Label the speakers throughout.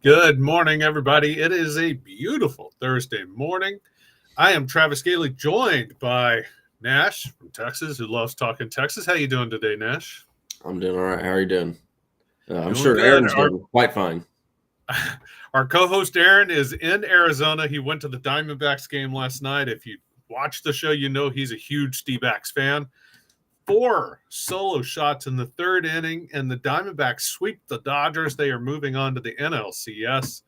Speaker 1: Good morning, everybody. It is a beautiful Thursday morning. I am Travis Gailey, joined by Nash from Texas, who loves talking Texas. How you doing today, Nash?
Speaker 2: I'm doing all right. How are you doing? I'm
Speaker 1: Doing
Speaker 2: sure
Speaker 1: good.
Speaker 2: Aaron's doing quite fine.
Speaker 1: Our co-host Aaron is in Arizona. He went to the Diamondbacks game last night. If you watched the show, you know he's a huge D-backs fan. 4 solo shots in the third inning, and the Diamondbacks sweep the Dodgers. They are moving on to the NLCS.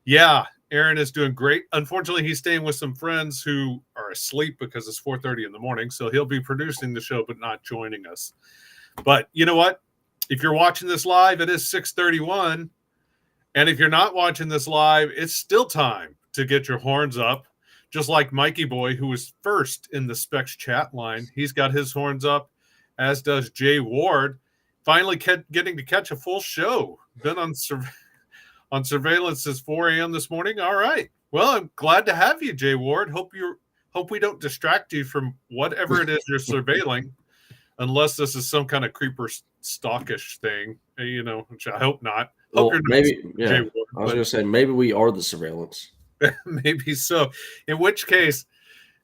Speaker 1: Yeah, Aaron is doing great. Unfortunately, he's staying with some friends who are asleep because it's 4:30 in the morning, so he'll be producing the show but not joining us. But you know what? If you're watching this live, it is 6:31, and if you're not watching this live, it's still time to get your horns up. Just like Mikey Boy, who was first in the Specs chat line, he's got his horns up, as does Jay Ward. Finally getting to catch a full show. Been on surveillance since 4 a.m. this morning. All right. Well, I'm glad to have you, Jay Ward. Hope we don't distract you from whatever it is you're surveilling, unless this is some kind of creeper stalkish thing. Which I hope not. Hope
Speaker 2: Well, maybe, yeah. Jay Ward, I was going to say maybe we are the surveillance.
Speaker 1: Maybe so. In which case,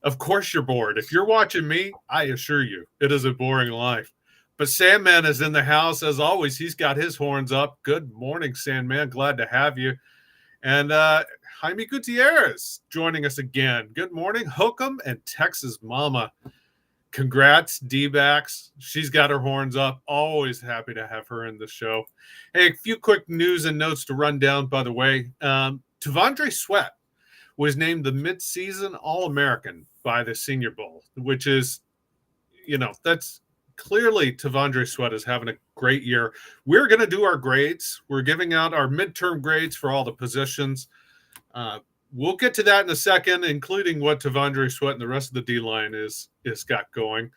Speaker 1: of course you're bored. If you're watching me, I assure you, it is a boring life. But Sandman is in the house as always. He's got his horns up. Good morning, Sandman. Glad to have you. And Jaime Gutierrez joining us again. Good morning, Hokum and Texas Mama. Congrats, D-backs. She's got her horns up. Always happy to have her in the show. Hey, a few quick news and notes to run down, by the way. T'Vondre Sweat was named the midseason All-American by the Senior Bowl, which is, that's clearly T'Vondre Sweat is having a great year. We're going to do our grades. We're giving out our midterm grades for all the positions. We'll get to that in a second, including what T'Vondre Sweat and the rest of the D-line is got going.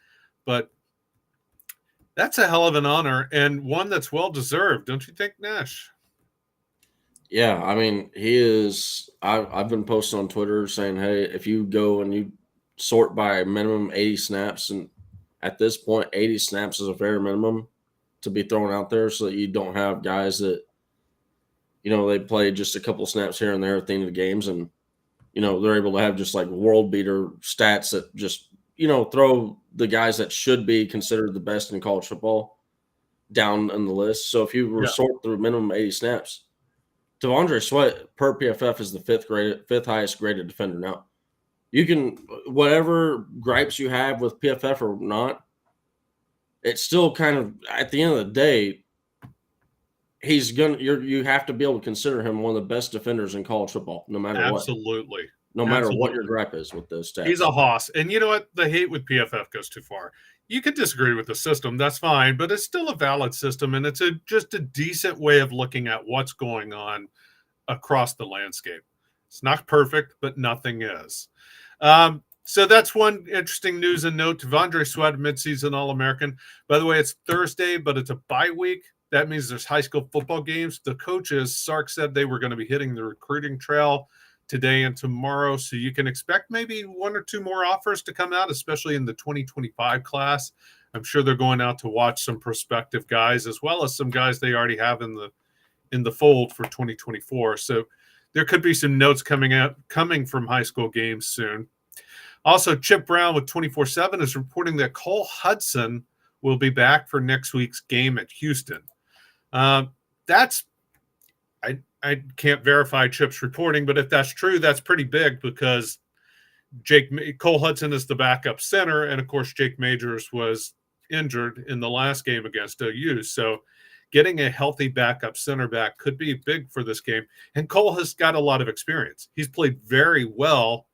Speaker 1: But that's a hell of an honor and one that's well-deserved, don't you think, Nash?
Speaker 2: Yeah, I mean, he is – I've been posting on Twitter saying, hey, if you go and you sort by minimum 80 snaps, and at this point, 80 snaps is a fair minimum to be thrown out there so that you don't have guys that, they play just a couple snaps here and there at the end of the games and, they're able to have just like world beater stats that just, throw the guys that should be considered the best in college football down in the list. So if you were sort through minimum 80 snaps, T'Vondre Sweat per PFF is the fifth highest graded defender. Now, you can whatever gripes you have with PFF or not, it's still kind of at the end of the day, you have to be able to consider him one of the best defenders in college football, no matter what.
Speaker 1: Absolutely.
Speaker 2: No matter what your gripe is with those stats.
Speaker 1: He's a hoss. And you know what? The hate with PFF goes too far. You could disagree with the system. That's fine. But it's still a valid system. And it's just a decent way of looking at what's going on across the landscape. It's not perfect, but nothing is. So that's one interesting news and note. T'Vondre Sweat, midseason All-American. By the way, it's Thursday, but it's a bye week. That means there's high school football games. The coaches, Sark said they were going to be hitting the recruiting trail today and tomorrow. So you can expect maybe 1 or 2 more offers to come out, especially in the 2025 class. I'm sure they're going out to watch some prospective guys as well as some guys they already have in the fold for 2024. So there could be some notes coming from high school games soon. Also, Chip Brown with 24/7 is reporting that Cole Hudson will be back for next week's game at Houston. I can't verify Chip's reporting, but if that's true, that's pretty big because Cole Hudson is the backup center, and of course Jake Majors was injured in the last game against OU. So getting a healthy backup center back could be big for this game. And Cole has got a lot of experience. He's played very well,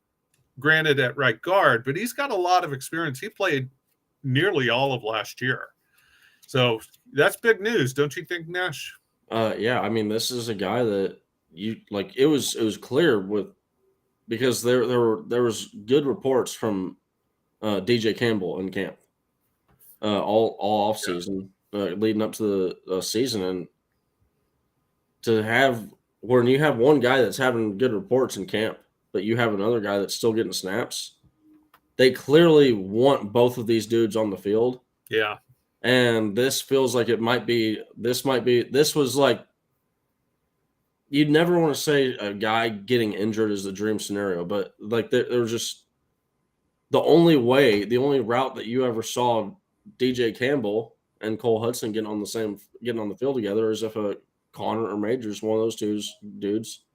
Speaker 1: granted at right guard, but he's got a lot of experience. He played nearly all of last year. So that's big news, don't you think, Nash?
Speaker 2: Yeah, I mean, this is a guy that it was clear because there was good reports from DJ Campbell in camp all off season leading up to the season, and to have when you have one guy that's having good reports in camp, but you have another guy that's still getting snaps, they clearly want both of these dudes on the field.
Speaker 1: Yeah.
Speaker 2: And this feels like this was like you'd never want to say a guy getting injured is the dream scenario, but like there was just the only route that you ever saw DJ Campbell and Cole Hudson getting on the field together is if a Connor or Majors, one of those dudes,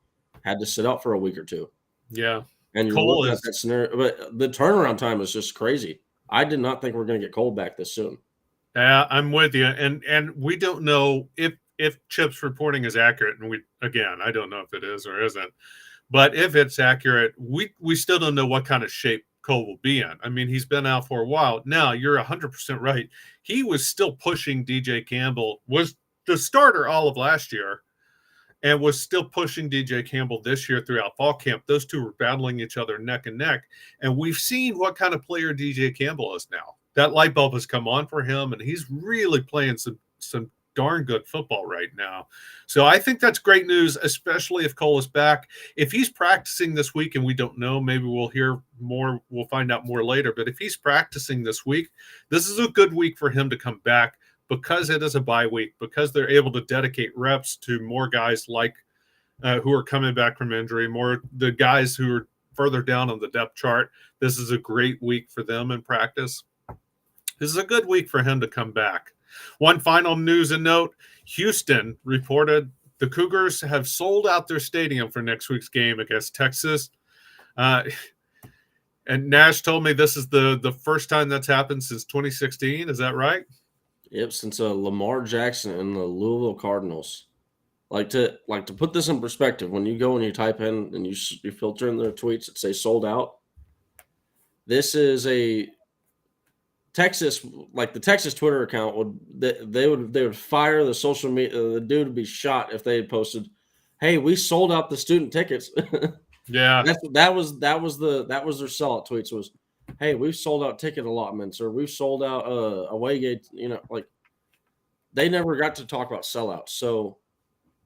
Speaker 2: had to sit out for a week or two.
Speaker 1: Yeah.
Speaker 2: And you're
Speaker 1: Cole
Speaker 2: looking
Speaker 1: is
Speaker 2: at that scenario, but the turnaround time is just crazy. I did not think we're going to get Cole back this soon.
Speaker 1: Yeah, I'm with you, and we don't know if Chip's reporting is accurate, and I don't know if it is or isn't, but if it's accurate, we still don't know what kind of shape Cole will be in. I mean, he's been out for a while. Now, you're 100% right. He was still pushing DJ Campbell, was the starter all of last year, and was still pushing DJ Campbell this year throughout fall camp. Those two were battling each other neck and neck, and we've seen what kind of player DJ Campbell is now. That light bulb has come on for him, and he's really playing some darn good football right now. So I think that's great news, especially if Cole is back. If he's practicing this week, and we don't know, maybe we'll hear more, we'll find out more later. But if he's practicing this week, this is a good week for him to come back because it is a bye week, because they're able to dedicate reps to more guys like who are coming back from injury, more the guys who are further down on the depth chart. This is a great week for them in practice. This is a good week for him to come back. One final news and note, Houston reported the Cougars have sold out their stadium for next week's game against Texas. And Nash told me this is the first time that's happened since 2016. Is that right?
Speaker 2: Yep, since Lamar Jackson and the Louisville Cardinals. Like to put this in perspective, when you go and you type in and you filter in their tweets that say sold out, this is a Texas, like the Texas Twitter account they would fire the social media. The dude would be shot if they had posted, "Hey, we sold out the student tickets."
Speaker 1: Yeah,
Speaker 2: that was their sellout tweets was, "Hey, we've sold out ticket allotments or we've sold out away gate." Like they never got to talk about sellouts. So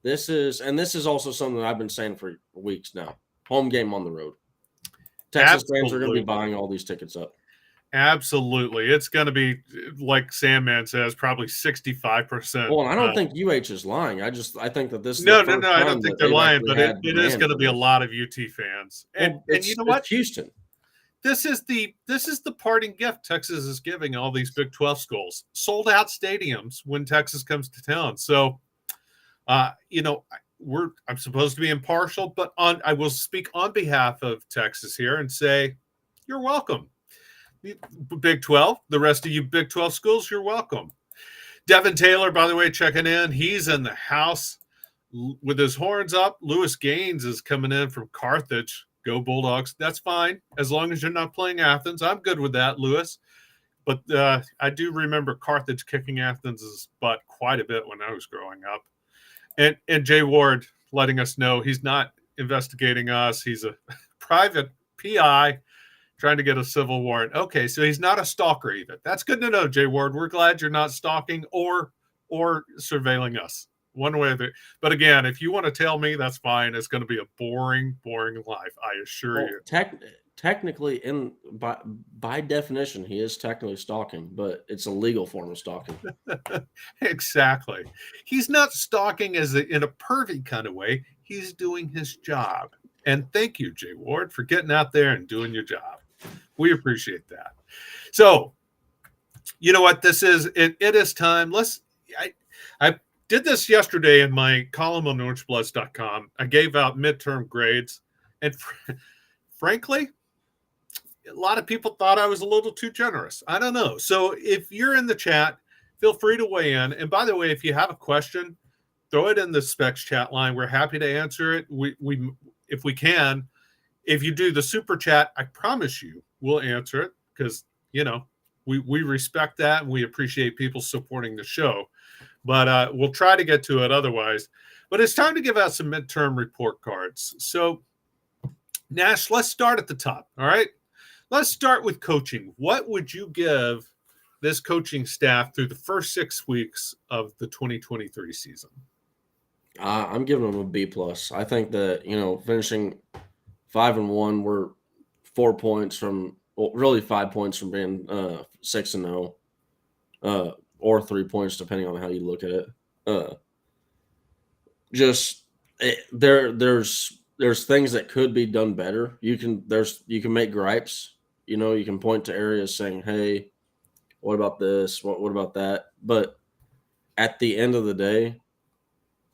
Speaker 2: this is also something that I've been saying for weeks now. Home game on the road. Texas fans are going to be buying all these tickets up.
Speaker 1: Absolutely. It's going to be, like Sandman says, probably 65%.
Speaker 2: Well, I don't think UH is lying. I think that this is
Speaker 1: no, I don't think they're lying, but it is going to be a lot of UT fans. And you know what?
Speaker 2: Houston.
Speaker 1: This is the parting gift Texas is giving all these Big 12 schools. Sold out stadiums when Texas comes to town. So, I'm supposed to be impartial, but I will speak on behalf of Texas here and say, you're welcome. Big 12, the rest of you Big 12 schools, you're welcome. Devin Taylor, by the way, checking in. He's in the house with his horns up. Lewis Gaines is coming in from Carthage. Go Bulldogs. That's fine. As long as you're not playing Athens. I'm good with that, Lewis. But I do remember Carthage kicking Athens' butt quite a bit when I was growing up. And Jay Ward letting us know he's not investigating us. He's a private PI trying to get a civil warrant. Okay, so he's not a stalker even. That's good to know, Jay Ward. We're glad you're not stalking or surveilling us one way or the other. But again, if you want to tell me, that's fine. It's going to be a boring life, I assure you.
Speaker 2: Technically, by definition, he is technically stalking, but it's a legal form of stalking.
Speaker 1: Exactly. He's not stalking in a pervy kind of way. He's doing his job. And thank you, Jay Ward, for getting out there and doing your job. We appreciate that. So, you know what this is? It is time. I did this yesterday in my column on orangebloods.com. I gave out midterm grades. And frankly, a lot of people thought I was a little too generous. I don't know. So if you're in the chat, feel free to weigh in. And by the way, if you have a question, throw it in the specs chat line. We're happy to answer it. We if we can. If you do the super chat, I promise you we'll answer it because, we respect that and we appreciate people supporting the show. But we'll try to get to it otherwise. But it's time to give out some midterm report cards. So, Nash, let's start at the top, all right? Let's start with coaching. What would you give this coaching staff through the first 6 weeks of the 2023 season?
Speaker 2: I'm giving them a B+. I think that, finishing 5-1, we're 4 points from, really 5 points from being 6-0, or 3 points depending on how you look at it. Just there's things that could be done better. You can make gripes. You can point to areas saying, "Hey, what about this? What about that?" But at the end of the day,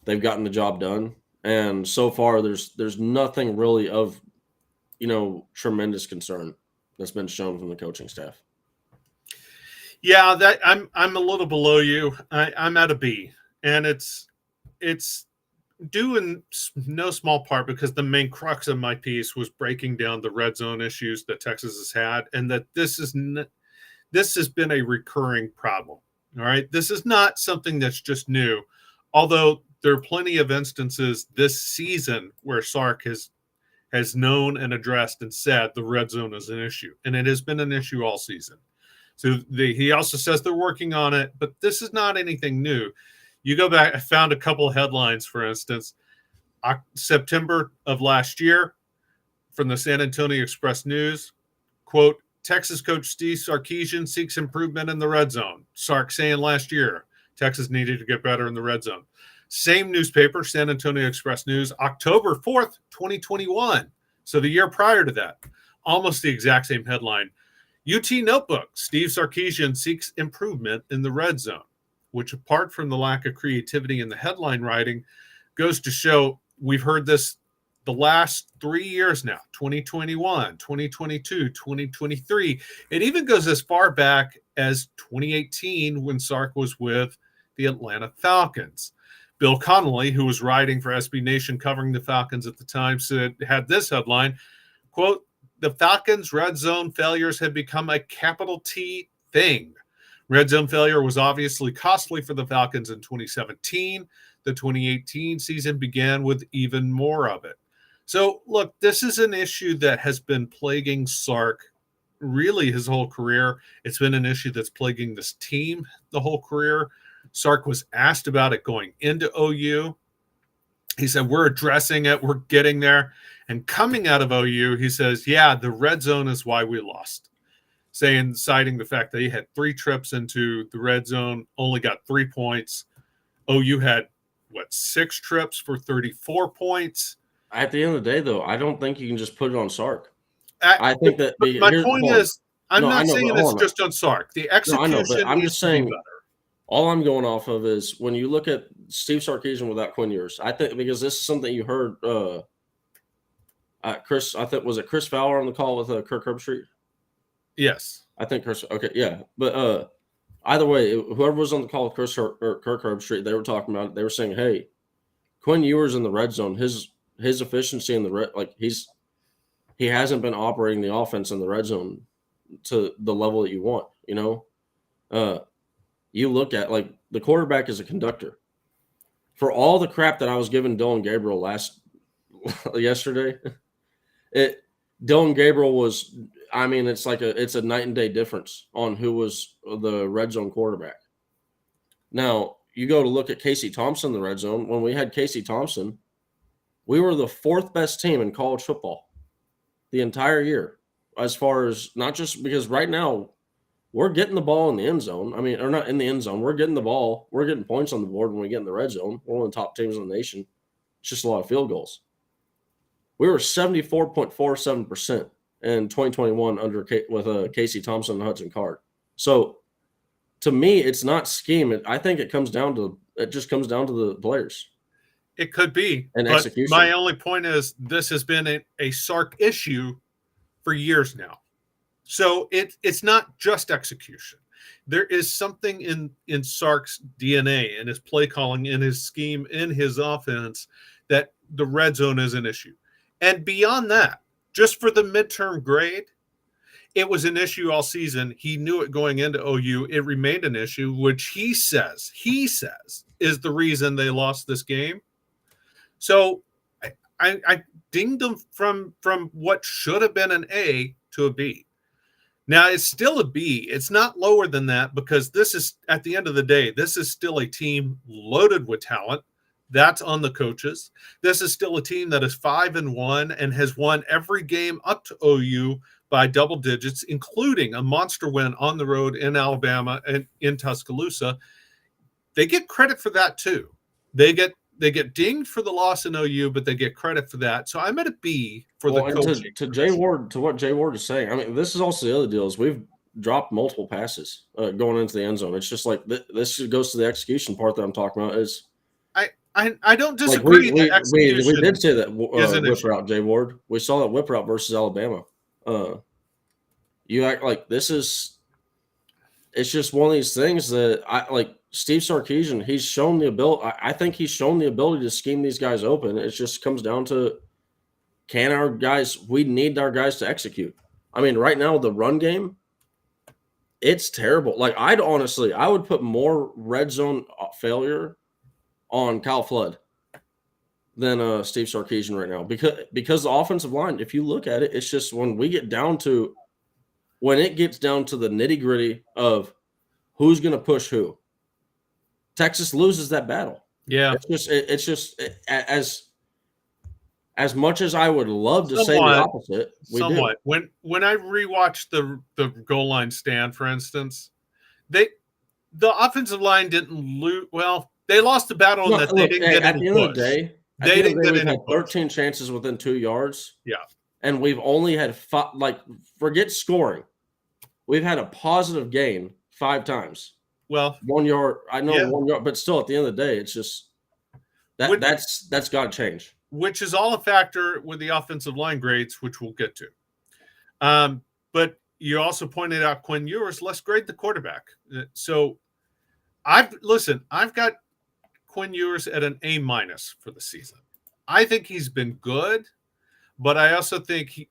Speaker 2: they've gotten the job done, and so far there's nothing really of tremendous concern that's been shown from the coaching staff.
Speaker 1: Yeah, that I'm a little below you. I'm at a B, and it's due in no small part because the main crux of my piece was breaking down the red zone issues that Texas has had, and that this has been a recurring problem. All right, this is not something that's just new, although there are plenty of instances this season where Sark has known and addressed and said the red zone is an issue, and it has been an issue all season. So he also says they're working on it, but this is not anything new. You go back, I found a couple of headlines, for instance, September of last year from the San Antonio Express News, quote, Texas coach Steve Sarkisian seeks improvement in the red zone. Sark saying last year, Texas needed to get better in the red zone. Same newspaper, San Antonio Express News, October 4th, 2021. So the year prior to that, almost the exact same headline. UT Notebook, Steve Sarkisian seeks improvement in the red zone, which apart from the lack of creativity in the headline writing, goes to show we've heard this the last 3 years now, 2021, 2022, 2023. It even goes as far back as 2018 when Sark was with the Atlanta Falcons. Bill Connolly, who was writing for SB Nation covering the Falcons at the time, had this headline, quote, the Falcons' red zone failures have become a capital T thing. Red zone failure was obviously costly for the Falcons in 2017. The 2018 season began with even more of it. So, look, this is an issue that has been plaguing Sark really his whole career. It's been an issue that's plaguing this team the whole career. Sark was asked about it going into OU. He said, we're addressing it. We're getting there. And coming out of OU, he says, yeah, the red zone is why we lost. Citing the fact that he had 3 trips into the red zone, only got 3 points. OU had, 6 trips for 34 points.
Speaker 2: At the end of the day, though, I don't think you can just put it on Sark. I think that
Speaker 1: my point is, I'm not saying it's just on Sark. The execution
Speaker 2: I know, but I'm just saying,
Speaker 1: better.
Speaker 2: All I'm going off of is when you look at Steve Sarkisian without Quinn Ewers, I think because this is something you heard Chris, I think, was it Chris Fowler on the call with Kirk Herbstreit?
Speaker 1: Yes.
Speaker 2: I think Chris, okay, yeah. But either way, whoever was on the call with Chris or Kirk Herbstreit, they were talking about it. They were saying, hey, Quinn Ewers in the red zone, his efficiency in the red, he hasn't been operating the offense in the red zone to the level that you want, You look at, the quarterback is a conductor. For all the crap that I was giving Dylan Gabriel yesterday, Dylan Gabriel was, it's a night and day difference on who was the red zone quarterback. Now, you go to look at Casey Thompson in the red zone. When we had Casey Thompson, we were the 4th best team in college football the entire year, as far as not just because right now we're getting the ball in the end zone. Or not in the end zone. We're getting the ball. We're getting points on the board when we get in the red zone. We're one of the top teams in the nation. It's just a lot of field goals. We were 74.47% in 2021 with Casey Thompson and Hudson Card. So, to me, it's not scheme. I think it just comes down to the players.
Speaker 1: It could be.
Speaker 2: And
Speaker 1: but
Speaker 2: execution.
Speaker 1: My only point is this has been a Sark issue for years now. So it's not just execution. There is something in Sark's DNA, in his play calling, in his scheme, in his offense, that the red zone is an issue. And beyond that, just for the midterm grade, it was an issue all season. He knew it going into OU. It remained an issue, which he says is the reason they lost this game. So I dinged them from what should have been an A to a B. Now, it's still a B. It's not lower than that because this is, at the end of the day, this is still a team loaded with talent. That's on the coaches. This is still a team that is 5-1 and has won every game up to OU by double digits, including a monster win on the road in Alabama and in Tuscaloosa. They get credit for that too. They get they get dinged for the loss in OU, but they get credit for that. So I'm at a B for the coaching.
Speaker 2: To Jay Ward, to what Jay Ward is saying, I mean, this is also the other deal is we've dropped multiple passes going into the end zone. It's just like this goes to the execution part that I'm talking about. Is
Speaker 1: I don't disagree.
Speaker 2: We did say that whip
Speaker 1: issue.
Speaker 2: route, Jay Ward. We saw that whip route versus Alabama. You act like this is. It's just one of these things that I like. Steve Sarkisian, he's shown the ability. I think he's shown the ability to scheme these guys open. It just comes down to, can our guys? We need our guys to execute. I mean, right now the run game, it's terrible. Like I would put more red zone failure on Kyle Flood than Steve Sarkisian right now because the offensive line. If you look at it, it's just when it gets down to the nitty gritty of who's going to push who, Texas loses that battle.
Speaker 1: Yeah,
Speaker 2: it's just as much as I would love to say the opposite.
Speaker 1: Somewhat. When I rewatched the goal line stand, for instance, the offensive line didn't lose. Well, they lost the battle in that they didn't get any push. They didn't get any push.
Speaker 2: 13 chances within 2 yards.
Speaker 1: Yeah,
Speaker 2: and we've only had forget scoring. We've had a positive gain 5 times.
Speaker 1: Well,
Speaker 2: 1 yard. I know 1 yard, but still, at the end of the day, it's just that's got to change.
Speaker 1: Which is all a factor with the offensive line grades, which we'll get to. But you also pointed out Quinn Ewers. Let's grade the quarterback. So I've got Quinn Ewers at an A- for the season. I think he's been good, but I also think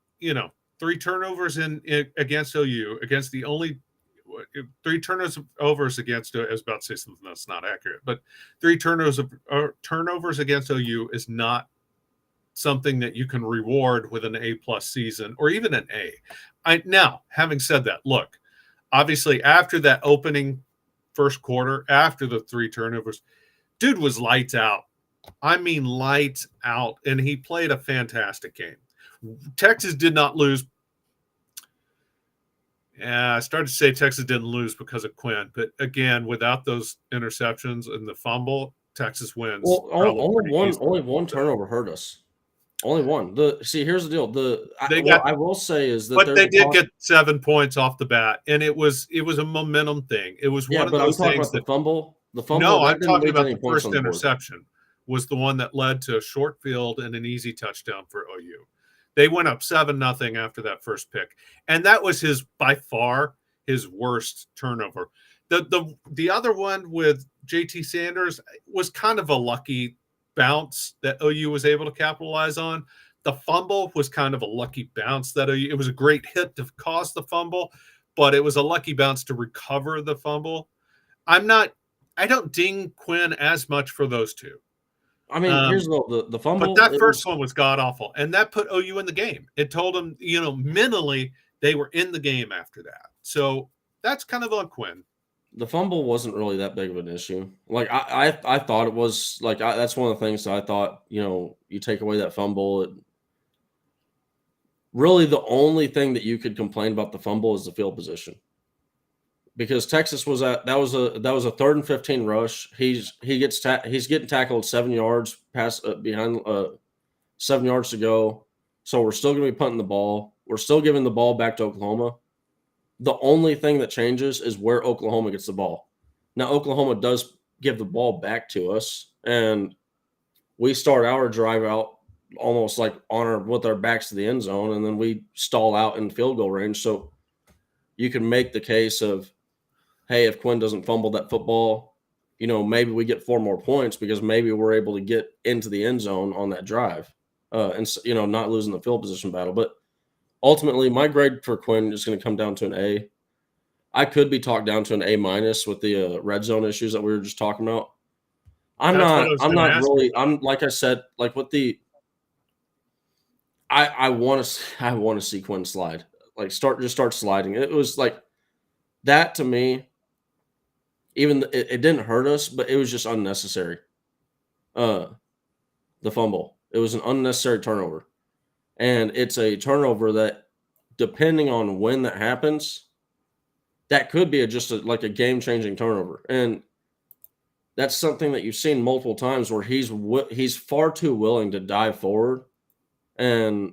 Speaker 1: 3 turnovers against OU, against the only 3 turnovers against. I was about to say something that's not accurate, but 3 turnovers against OU is not something that you can reward with an A+ season or even an A. Now, having said that, look, obviously after that opening first quarter, after the 3 turnovers, dude was lights out. I mean, lights out, and he played a fantastic game. Texas did not lose. I started to say Texas didn't lose because of Quinn, but again, without those interceptions and the fumble, Texas wins.
Speaker 2: Well, only one turnover hurt us. Only one. Here's the deal. I will say is that,
Speaker 1: but they did get 7 points off the bat, and it was a momentum thing. It was one of those things.
Speaker 2: The fumble.
Speaker 1: No, I'm talking about the first interception was the one that led to a short field and an easy touchdown for OU. They went up 7-0 after that first pick, and that was by far his worst turnover. The other one with JT Sanders was kind of a lucky bounce that OU was able to capitalize on. The fumble was kind of a lucky bounce that it was a great hit to cause the fumble, but it was a lucky bounce to recover the fumble. I don't ding Quinn as much for those two.
Speaker 2: I mean, here's the fumble.
Speaker 1: But that first one was god awful, and that put OU in the game. It told them, mentally they were in the game after that. So that's kind of on Quinn.
Speaker 2: The fumble wasn't really that big of an issue. Like I thought it was. Like that's one of the things that I thought. You take away that fumble. Really, the only thing that you could complain about the fumble is the field position, because Texas was that was a 3rd and 15 rush. He's getting tackled 7 yards past behind 7 yards to go. So we're still going to be punting the ball. We're still giving the ball back to Oklahoma. The only thing that changes is where Oklahoma gets the ball. Now, Oklahoma does give the ball back to us, and we start our drive out almost like with our backs to the end zone, and then we stall out in field goal range. So you can make the case of, hey, if Quinn doesn't fumble that football, maybe we get 4 more points because maybe we're able to get into the end zone on that drive, and not losing the field position battle. But ultimately, my grade for Quinn is going to come down to an A. I could be talked down to an A- with the red zone issues that we were just talking about. I'm like I said, like with the. I want to see Quinn slide, like start sliding. It was like that to me. Even it didn't hurt us, but it was just unnecessary. The fumble, it was an unnecessary turnover. And it's a turnover that, depending on when that happens, that could be just a game-changing turnover. And that's something that you've seen multiple times where he's far too willing to dive forward and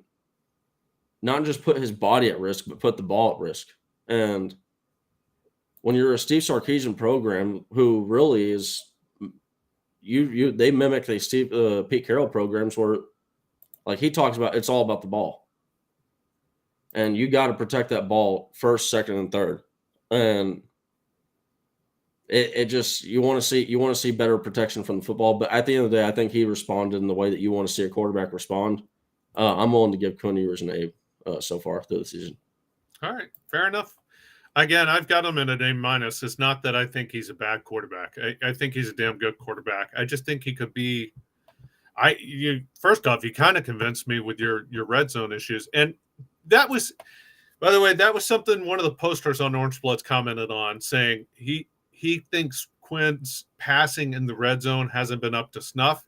Speaker 2: not just put his body at risk, but put the ball at risk. And when you're a Steve Sarkisian program, who really is they mimic the Pete Carroll programs where, like, he talks about it's all about the ball, and you got to protect that ball first, second, and third, and it just you want to see better protection from the football. But at the end of the day, I think he responded in the way that you want to see a quarterback respond. I'm willing to give Quinn Ewers an A so far through the season.
Speaker 1: All right, fair enough. Again, I've got him in an A-. It's not that I think he's a bad quarterback. I think he's a damn good quarterback. I just think he could be. First off, you kind of convinced me with your red zone issues, and that was, by the way, that was something one of the posters on Orange Bloods commented on, saying he thinks Quinn's passing in the red zone hasn't been up to snuff.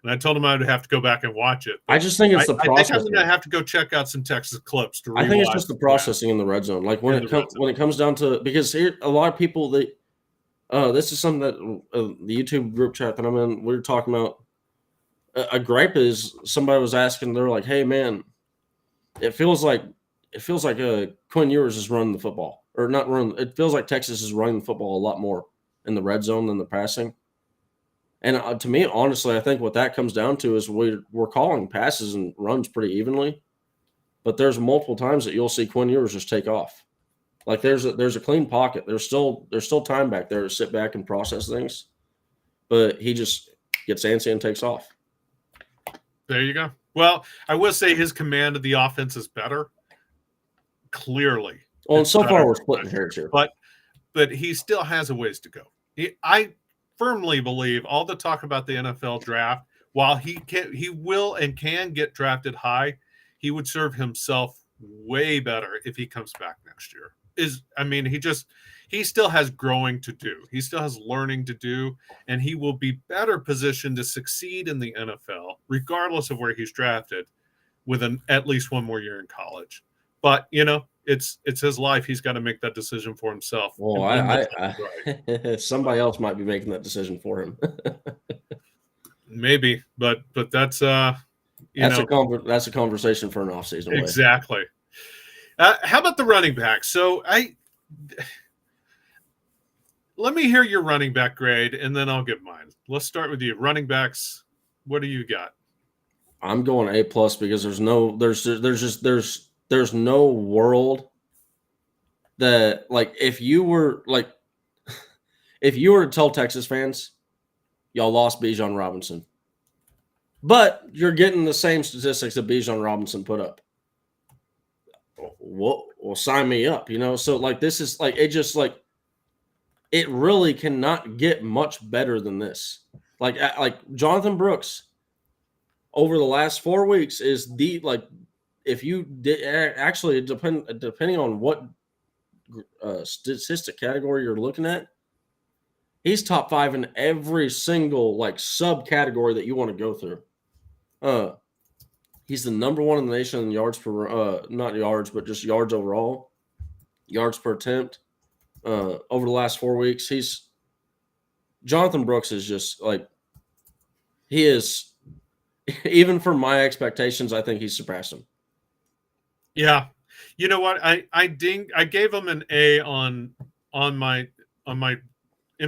Speaker 1: And I told him I would have to go back and watch it.
Speaker 2: I just think it's the process.
Speaker 1: I think I'm going to have to go check out some Texas clips to.
Speaker 2: I think it's just the processing in the red zone. Like when it comes down to, because here a lot of people this is something that the YouTube group chat that I'm in, we were talking about. A gripe is somebody was asking, they're like, "Hey man, it feels like Quinn Ewers is running the football, or not running. It feels like Texas is running the football a lot more in the red zone than the passing." And to me, honestly, I think what that comes down to is we're calling passes and runs pretty evenly, but there's multiple times that you'll see Quinn Ewers just take off. Like there's a clean pocket. There's still time back there to sit back and process things, but he just gets antsy and takes off.
Speaker 1: There you go. Well, I will say his command of the offense is better. Clearly.
Speaker 2: Well, and so far we're splitting hairs here,
Speaker 1: but he still has a ways to go. I firmly believe all the talk about the NFL draft, while he will and can get drafted high, he would serve himself way better if he comes back next year. He still has growing to do. He still has learning to do, and he will be better positioned to succeed in the NFL, regardless of where he's drafted, with at least one more year in college. But it's his life. He's got to make that decision for himself.
Speaker 2: Well, somebody else might be making that decision for him.
Speaker 1: Maybe, but that's
Speaker 2: that's a conversation for an offseason.
Speaker 1: Exactly. How about the running back? So let me hear your running back grade, and then I'll give mine. Let's start with you. Running backs, what do you got?
Speaker 2: I'm going A+ because there's no world that, like, if you were to tell Texas fans y'all lost Bijan Robinson, but you're getting the same statistics that Bijan Robinson put up, well, sign me up, So like this is like it really cannot get much better than this. Like Jonathan Brooks over the last 4 weeks is if you did actually depending on what statistic category you're looking at, he's top 5 in every single subcategory that you want to go through. He's the number 1 in the nation in yards per not yards, but just yards overall, yards per attempt. Over the last 4 weeks, Jonathan Brooks is just he is, even for my expectations, I think he's surpassed him.
Speaker 1: Yeah. You know what? I gave him an A in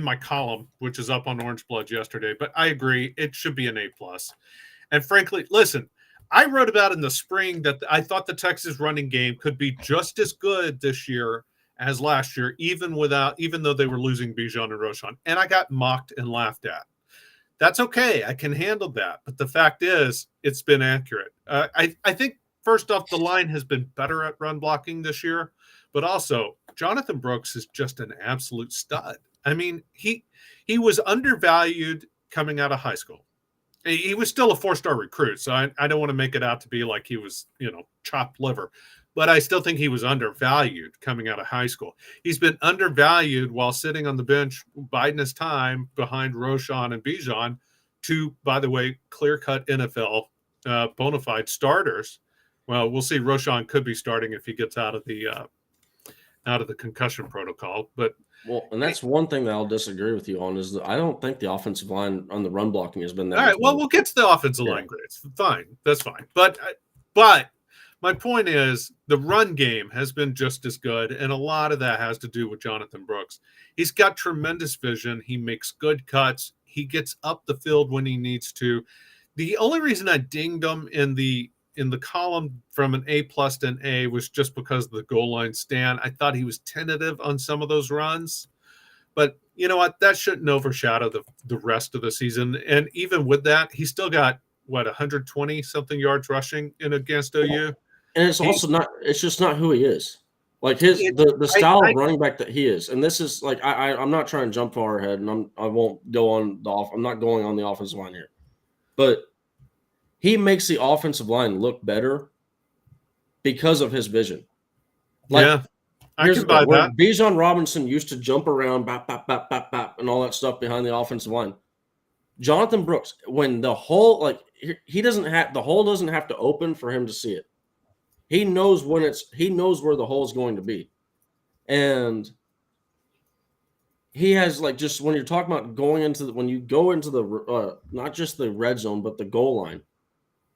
Speaker 1: my column, which is up on Orange Blood yesterday, but I agree it should be an A+. And frankly, listen, I wrote about in the spring that I thought the Texas running game could be just as good this year as last year, even though they were losing Bijan and Roschon. And I got mocked and laughed at. That's okay. I can handle that. But the fact is, it's been accurate. I think, first off, the line has been better at run blocking this year. But also, Jonathan Brooks is just an absolute stud. I mean, he was undervalued coming out of high school. He was still a 4-star recruit, so I don't want to make it out to be like he was, chopped liver. But I still think he was undervalued coming out of high school. He's been undervalued while sitting on the bench, biding his time behind Roschon and Bijan, two, by the way, clear-cut NFL bona fide starters. Well, we'll see. Roschon could be starting if he gets out of the out of the concussion protocol. But
Speaker 2: and that's one thing that I'll disagree with you on is that I don't think the offensive line on the run blocking has been that.
Speaker 1: All right, well, we'll get to the offensive line grades. Fine, that's fine. But my point is the run game has been just as good, and a lot of that has to do with Jonathan Brooks. He's got tremendous vision. He makes good cuts. He gets up the field when he needs to. The only reason I dinged him in the column from an A+ to an A was just because of the goal line stand. I thought he was tentative on some of those runs. But you know what? That shouldn't overshadow the rest of the season. And even with that, he still got, 120-something yards rushing against OU?
Speaker 2: And it's also not – it's just not who he is. Like the style of running back that he is. And this is like I'm not trying to jump far ahead, and I won't go on I'm not going on the offensive line here. But he makes the offensive line look better because of his vision.
Speaker 1: Yeah. I can buy that.
Speaker 2: Bijan Robinson used to jump around, bap, bap, bap, bap, bap, and all that stuff behind the offensive line. Jonathan Brooks, when the hole, like he doesn't have the hole doesn't have to open for him to see it. He knows where the hole is going to be, and he has like just when you're talking about when you go into the not just the red zone but the goal line,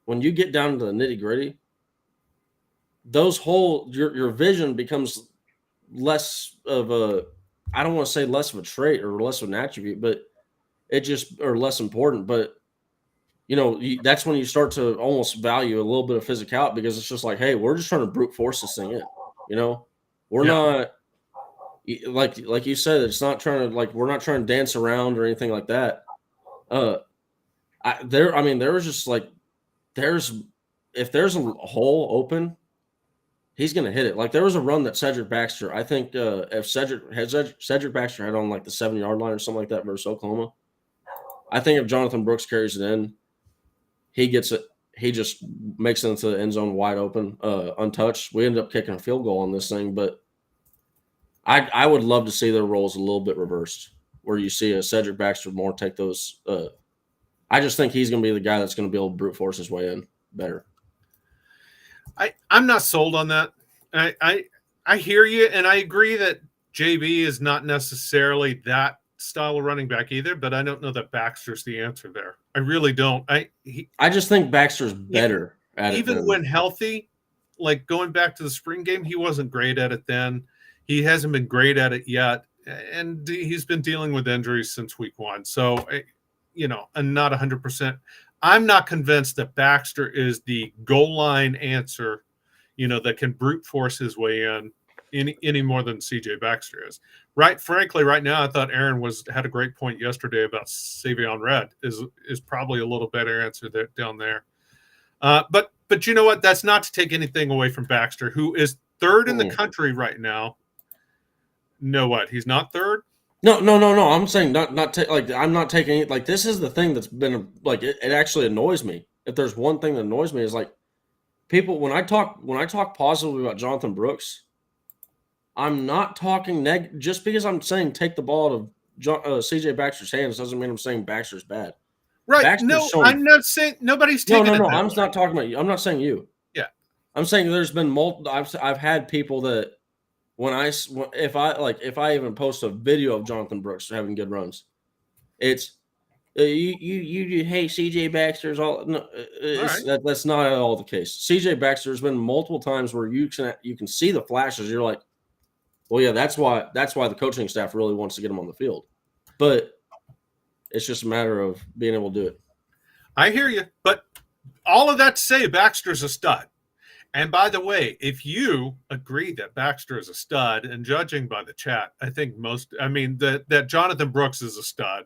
Speaker 2: when you get down to the nitty gritty, those holes your vision becomes less of a, I don't want to say less of a trait or less of an attribute, but it just, or less important, but that's when you start to almost value a little bit of physicality, because it's just like, hey, we're just trying to brute force this thing in, we're not like you said, it's not trying to we're not trying to dance around or anything like that. There was just like, if there's a hole open, he's going to hit it. Like there was a run that Cedric Baxter, I think if Cedric Baxter had on like the 7-yard line or something like that versus Oklahoma, I think if Jonathan Brooks carries it in, he gets it. He just makes it into the end zone wide open, untouched. We ended up kicking a field goal on this thing, but I would love to see their roles a little bit reversed, where you see a Cedric Baxter more take those. I just think he's going to be the guy that's going to be able to brute force his way in better.
Speaker 1: I'm not sold on that. I hear you, and I agree that JB is not necessarily that style of running back either, but I don't know that Baxter's the answer there. I really don't. I just think
Speaker 2: Baxter's better at it.
Speaker 1: Even when healthy, like going back to the spring game, he wasn't great at it then. He hasn't been great at it yet, and he's been dealing with injuries since week 1. So, I'm not 100%. I'm not convinced that Baxter is the goal line answer, that can brute force his way in any more than CJ Baxter is. Right. Frankly, right now, I thought Aaron had a great point yesterday about Savion Red is probably a little better answer down there. But you know what? That's not to take anything away from Baxter, who is third in the country right now. No, what? He's not third?
Speaker 2: No. I'm saying I'm not taking it. Like, this is the thing that's been like, it actually annoys me. If there's one thing that annoys me is like people, when I talk positively about Jonathan Brooks, I'm not talking just because I'm saying take the ball out of CJ Baxter's hands doesn't mean I'm saying Baxter's bad.
Speaker 1: Right. Baxter's I'm not saying nobody's taking it.
Speaker 2: No. I'm not talking about you. I'm not saying you.
Speaker 1: Yeah.
Speaker 2: I'm saying there's been multiple. I've had people that if I even post a video of Jonathan Brooks having good runs, it's you hate CJ Baxter's all. No, that's not at all the case. CJ Baxter's been multiple times where you can see the flashes. You're like, well, yeah, that's why the coaching staff really wants to get him on the field, but it's just a matter of being able to do it.
Speaker 1: I hear you, but all of that to say Baxter's a stud. And by the way, if you agree that Baxter is a stud, and judging by the chat, I think that Jonathan Brooks is a stud.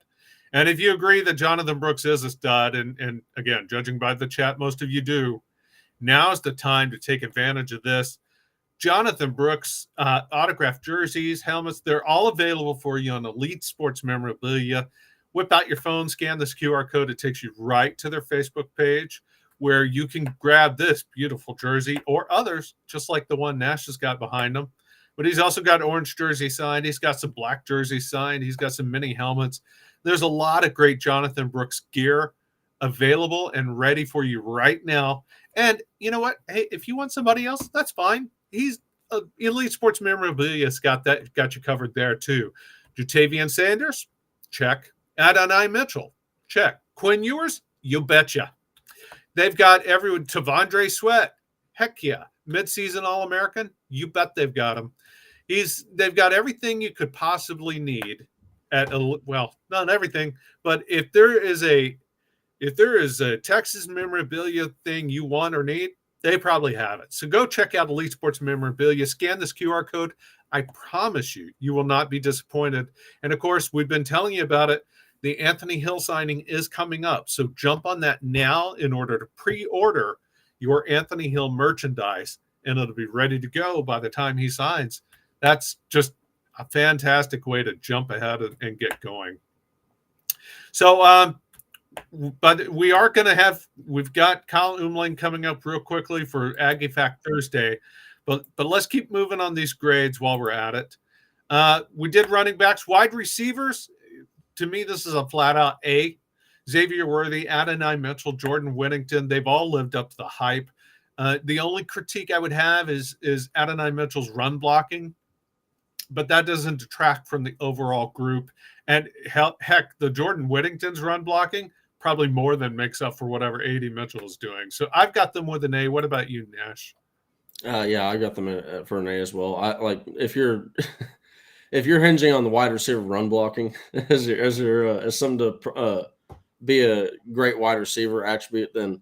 Speaker 1: And if you agree that Jonathan Brooks is a stud, and again, judging by the chat, most of you do, now's the time to take advantage of this. Jonathan Brooks autographed jerseys, helmets, they're all available for you on Elite Sports Memorabilia. Whip out your phone, scan this QR code. It takes you right to their Facebook page where you can grab this beautiful jersey or others, just like the one Nash has got behind him. But he's also got orange jersey signed. He's got some black jersey signed. He's got some mini helmets. There's a lot of great Jonathan Brooks gear available and ready for you right now. And you know what? Hey, if you want somebody else, that's fine. He's Elite Sports Memorabilia's got you covered there too. Jatavian Sanders, check. Adonai Mitchell, check. Quinn Ewers, you betcha. They've got everyone. Tavondre Sweat, heck yeah. Midseason All-American, you bet they've got him. They've got everything you could possibly need not everything, but if there is a Texas memorabilia thing you want or need, they probably have it. So go check out Elite Sports Memorabilia. Scan this QR code. I promise you will not be disappointed. And of course, we've been telling you about it. The Anthony Hill signing is coming up. So jump on that now in order to pre-order your Anthony Hill merchandise, and it'll be ready to go by the time he signs. That's just a fantastic way to jump ahead and get going. So, but we've got Kyle Umling coming up real quickly for Aggie Fact Thursday, but let's keep moving on these grades while we're at it. We did running backs, wide receivers. To me, this is a flat out A. Xavier Worthy, Adonai Mitchell, Jordan Whittington, they've all lived up to the hype. The only critique I would have is Adonai Mitchell's run blocking, but that doesn't detract from the overall group. And heck, the Jordan Whittington's run blocking probably more than makes up for whatever AD Mitchell is doing. So I've got them with an A. What about you, Nash?
Speaker 2: Yeah, I got them for an A as well. I like if you're hinging on the wide receiver run blocking as something to be a great wide receiver attribute, then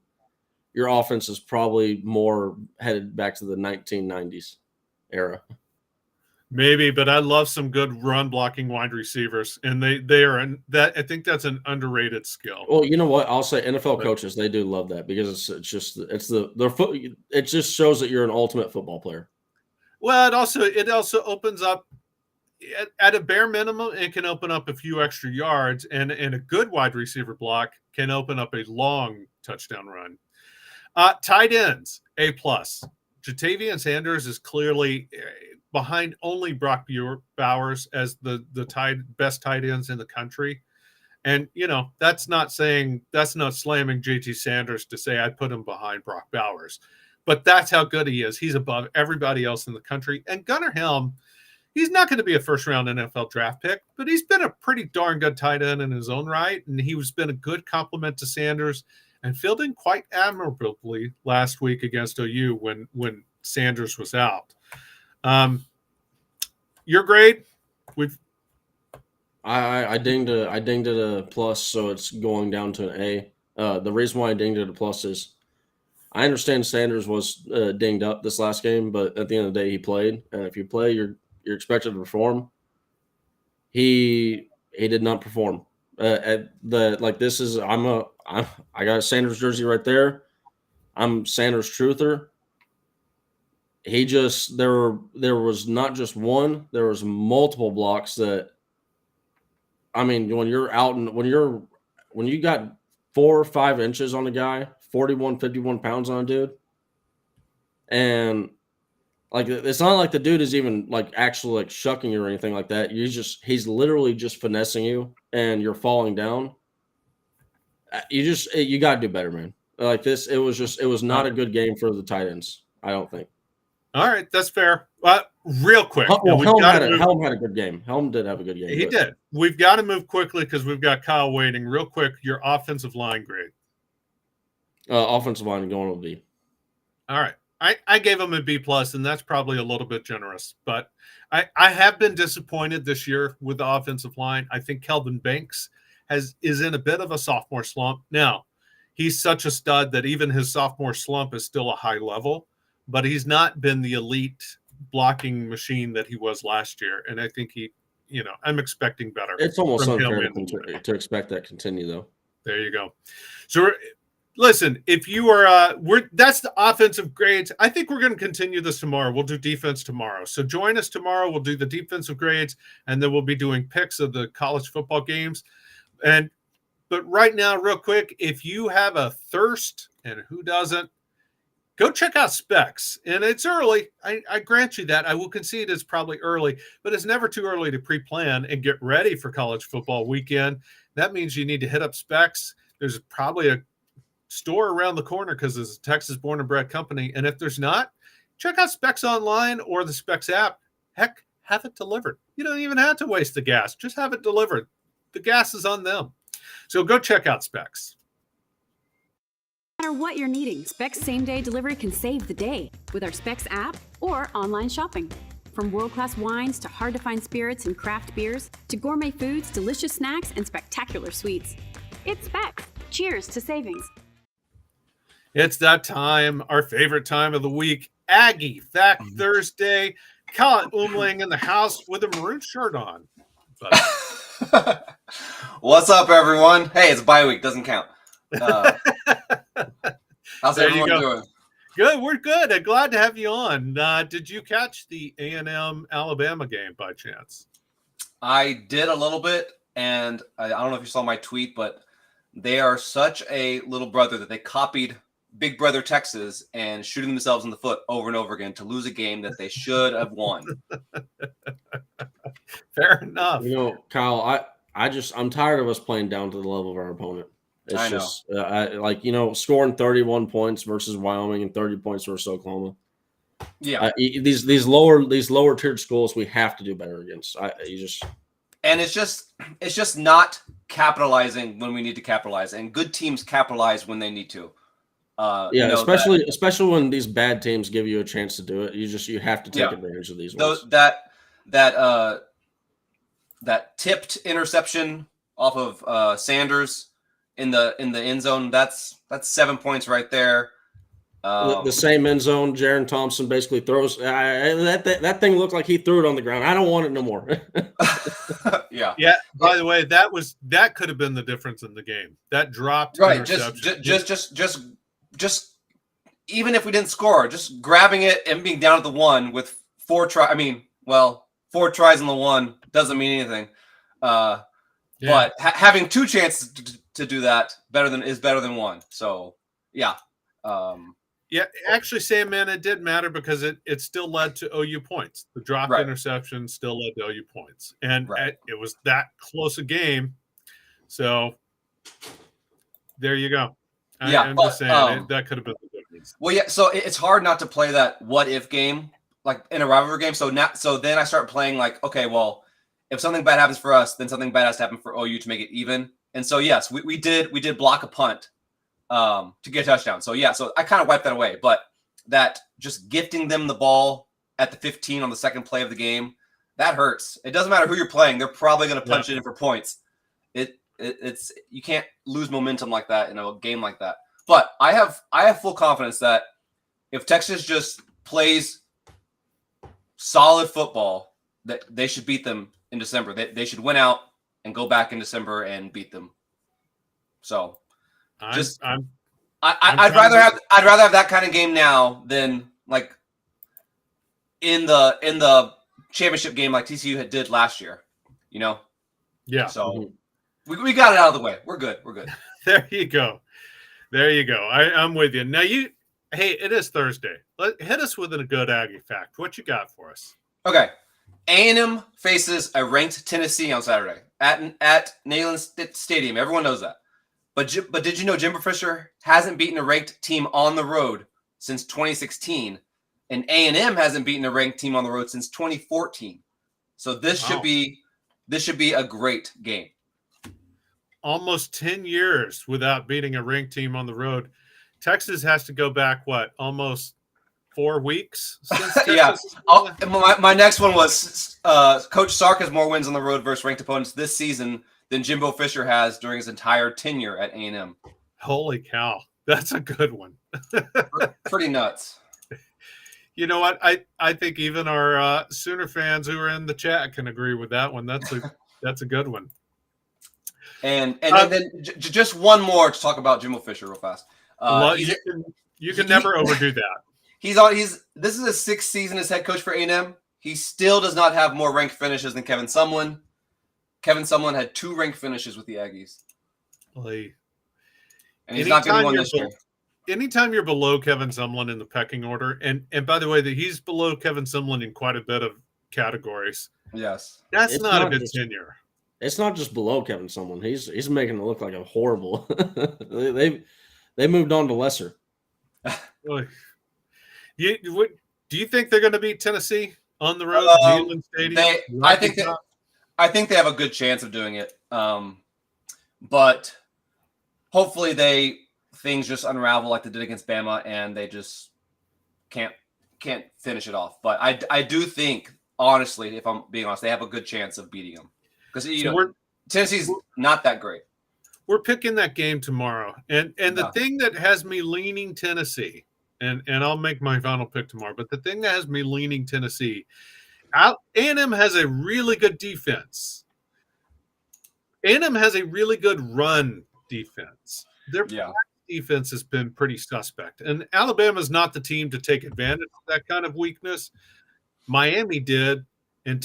Speaker 2: your offense is probably more headed back to the 1990s era.
Speaker 1: Maybe, but I love some good run blocking wide receivers, and they are I think that's an underrated skill.
Speaker 2: Well, you know what? I'll say NFL coaches, they do love that because it just shows that you're an ultimate football player.
Speaker 1: Well, it also opens up at a bare minimum, it can open up a few extra yards, and a good wide receiver block can open up a long touchdown run. Tight ends, A+. Jatavian Sanders is clearly behind only Brock Bowers as the best tight ends in the country. And, that's not slamming JT Sanders to say I'd put him behind Brock Bowers. But that's how good he is. He's above everybody else in the country. And Gunnar Helm, he's not going to be a first-round NFL draft pick, but he's been a pretty darn good tight end in his own right, and he's been a good complement to Sanders and filled in quite admirably last week against OU when Sanders was out. Your grade?
Speaker 2: I dinged it a plus, so it's going down to an A. The reason why I dinged it a plus is I understand Sanders was dinged up this last game, but at the end of the day, he played, and if you play, you're expected to perform. He did not perform. I got a Sanders jersey right there. I'm Sanders truther. There was not just one, there was multiple blocks that, I mean, when you're out and when you got 4 or 5 inches on a guy, 41, 51 pounds on a dude, and like it's not like the dude is even like actually like shucking you or anything like that. He's literally just finessing you and you're falling down. You got to do better, man. Like this, it was not a good game for the tight ends, I don't think.
Speaker 1: All right, that's fair. Real quick.
Speaker 2: Helm had a good game. Helm did have a good game.
Speaker 1: He did. We've got to move quickly because we've got Kyle waiting. Real quick, your offensive line grade.
Speaker 2: Offensive line going with B.
Speaker 1: All right. I gave him a B+, and that's probably a little bit generous. But I have been disappointed this year with the offensive line. I think Kelvin Banks is in a bit of a sophomore slump. Now, he's such a stud that even his sophomore slump is still a high level, but he's not been the elite blocking machine that he was last year. And I think I'm expecting better.
Speaker 2: It's almost unfair to expect that continue, though.
Speaker 1: There you go. So, listen, if you are, that's the offensive grades. I think we're going to continue this tomorrow. We'll do defense tomorrow. So join us tomorrow. We'll do the defensive grades, and then we'll be doing picks of the college football games. But right now, real quick, if you have a thirst, and who doesn't, go check out Specs. And it's early. I grant you that. I will concede it's probably early, but it's never too early to pre-plan and get ready for college football weekend. That means you need to hit up Specs. There's probably a store around the corner because it's a Texas born and bred company. And if there's not, check out Specs Online or the Specs app. Heck, have it delivered. You don't even have to waste the gas. Just have it delivered. The gas is on them. So go check out Specs.
Speaker 3: No matter what you're needing, Specs same-day delivery can save the day with our Specs app or online shopping. From world-class wines to hard-to-find spirits and craft beers to gourmet foods, delicious snacks, and spectacular sweets. It's Specs. Cheers to savings.
Speaker 1: It's that time, our favorite time of the week, Aggie Fact Thursday. Colin Umling in the house with a maroon shirt on.
Speaker 4: What's up, everyone? Hey, it's bye week. Doesn't count. How's everyone doing?
Speaker 1: Good. We're good. I'm glad to have you on. Did you catch the A&M Alabama game by chance?
Speaker 4: I did a little bit, and I don't know if you saw my tweet, but they are such a little brother that they copied Big Brother Texas and shooting themselves in the foot over and over again to lose a game that they should have won.
Speaker 1: Fair enough.
Speaker 2: You know, Kyle, I'm tired of us playing down to the level of our opponent. It's
Speaker 4: I know.
Speaker 2: Just scoring 31 points versus Wyoming and 30 points versus Oklahoma.
Speaker 4: Yeah,
Speaker 2: these lower tiered schools we have to do better against.
Speaker 4: And it's just not capitalizing when we need to capitalize, and good teams capitalize when they need to.
Speaker 2: Especially when these bad teams give you a chance to do it. You have to take advantage of these ones. That tipped interception off of Sanders in the end zone, that's 7 points right there. The same end zone, Jaron Thompson basically throws that thing looked like he threw it on the ground. I don't want it no more.
Speaker 4: Yeah.
Speaker 1: By the way, that could have been the difference in the game. That dropped interception.
Speaker 4: Just even if we didn't score, just grabbing it and being down at the one with 4 tries. I mean, 4 tries on the one doesn't mean anything. But having 2 chances to do that is better than 1. So yeah.
Speaker 1: Actually, Sam, man, it did matter because it still led to OU points. The dropped interception still led to OU points, and it was that close a game. So there you go. I'm just saying that could have been the difference.
Speaker 4: Well, yeah. So it's hard not to play that what if game like in a rivalry game. So then I start playing like, okay, well, if something bad happens for us, then something bad has to happen for OU to make it even. And so yes, we did block a punt to get a touchdown. So so I kind of wiped that away. But that just gifting them the ball at the 15 on the second play of the game, that hurts. It doesn't matter who you're playing; they're probably going to punch it in for points. It's you can't lose momentum like that in a game like that. But I have full confidence that if Texas just plays solid football, that they should beat them in December. They should win out and go back in December and beat them. So I'd rather have that kind of game now than like in the championship game like TCU did last year. You know?
Speaker 1: Yeah.
Speaker 4: So we got it out of the way. We're good.
Speaker 1: There you go. I'm with you. Now it is Thursday. Hit us with a good Aggie fact. What you got for us?
Speaker 4: Okay. A&M faces a ranked Tennessee on Saturday at Neyland Stadium. Everyone knows that. But did you know Jimbo Fisher hasn't beaten a ranked team on the road since 2016, and A&M hasn't beaten a ranked team on the road since 2014. So this should be a great game.
Speaker 1: Almost 10 years without beating a ranked team on the road. Texas has to go back, almost 4 weeks since Texas?
Speaker 4: My next one was Coach Sark has more wins on the road versus ranked opponents this season than Jimbo Fisher has during his entire tenure at A&M.
Speaker 1: Holy cow. That's a good one.
Speaker 4: Pretty nuts.
Speaker 1: You know what? I think even our Sooner fans who are in the chat can agree with that one. That's a good one.
Speaker 4: And then just one more to talk about Jimbo Fisher real fast.
Speaker 1: You can never overdo that.
Speaker 4: This is his 6th season as head coach for A&M. He still does not have more ranked finishes than Kevin Sumlin. Kevin Sumlin had 2 ranked finishes with the Aggies. And he's not going to win this year.
Speaker 1: Anytime you're below Kevin Sumlin in the pecking order, and by the way, that he's below Kevin Sumlin in quite a bit of categories.
Speaker 4: Yes.
Speaker 1: That's not a good tenure.
Speaker 2: It's not just below Kevin Sumlin. He's making it look like a horrible. They moved on to lesser.
Speaker 1: Do you think they're going to beat Tennessee on the road, Neyland Stadium?
Speaker 4: I think they have a good chance of doing it. But hopefully things just unravel like they did against Bama, and they just can't finish it off. But I do think, honestly, if I'm being honest, they have a good chance of beating them because Tennessee's not that great.
Speaker 1: We're picking that game tomorrow, and the thing that has me leaning Tennessee, and I'll make my final pick tomorrow. But the thing that has me leaning Tennessee, A&M has a really good defense. A&M has a really good run defense. Their defense has been pretty suspect, and Alabama's not the team to take advantage of that kind of weakness. Miami did, and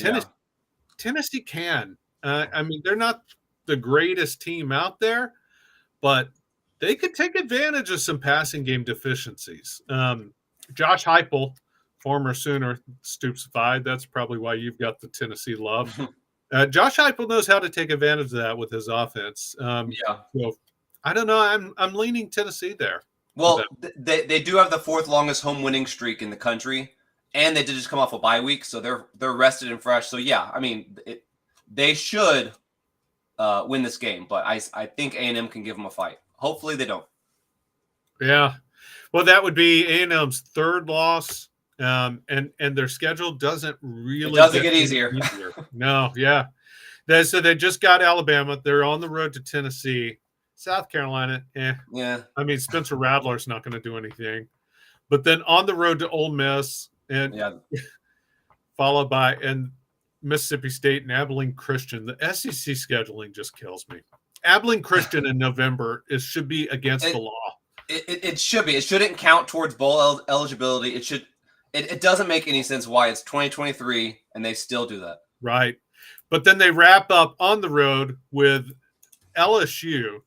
Speaker 1: Tennessee can. I mean, they're not the greatest team out there, but they could take advantage of some passing game deficiencies. Josh Heupel, former Sooner, stoops-fied. That's probably why you've got the Tennessee love. Josh Heupel knows how to take advantage of that with his offense. So I don't know. I'm leaning Tennessee there.
Speaker 4: Well, they do have the fourth longest home winning streak in the country, and they did just come off a bye week, so they're rested and fresh. So yeah, I mean, they should win this game, but I think A&M can give them a fight. Hopefully they don't. Yeah.
Speaker 1: Well, that would be A&M's third loss, and their schedule doesn't
Speaker 4: get easier.
Speaker 1: No, yeah. So they just got Alabama. They're on the road to Tennessee. South Carolina,
Speaker 4: Yeah.
Speaker 1: I mean, Spencer Rattler's not going to do anything. But then on the road to Ole Miss, and followed by Mississippi State and Abilene Christian. The SEC scheduling just kills me. Abilene Christian in November should be against the law.
Speaker 4: It should be. It shouldn't count towards bowl eligibility. It should. It doesn't make any sense why it's 2023 and they still do that.
Speaker 1: Right. But then they wrap up on the road with LSU.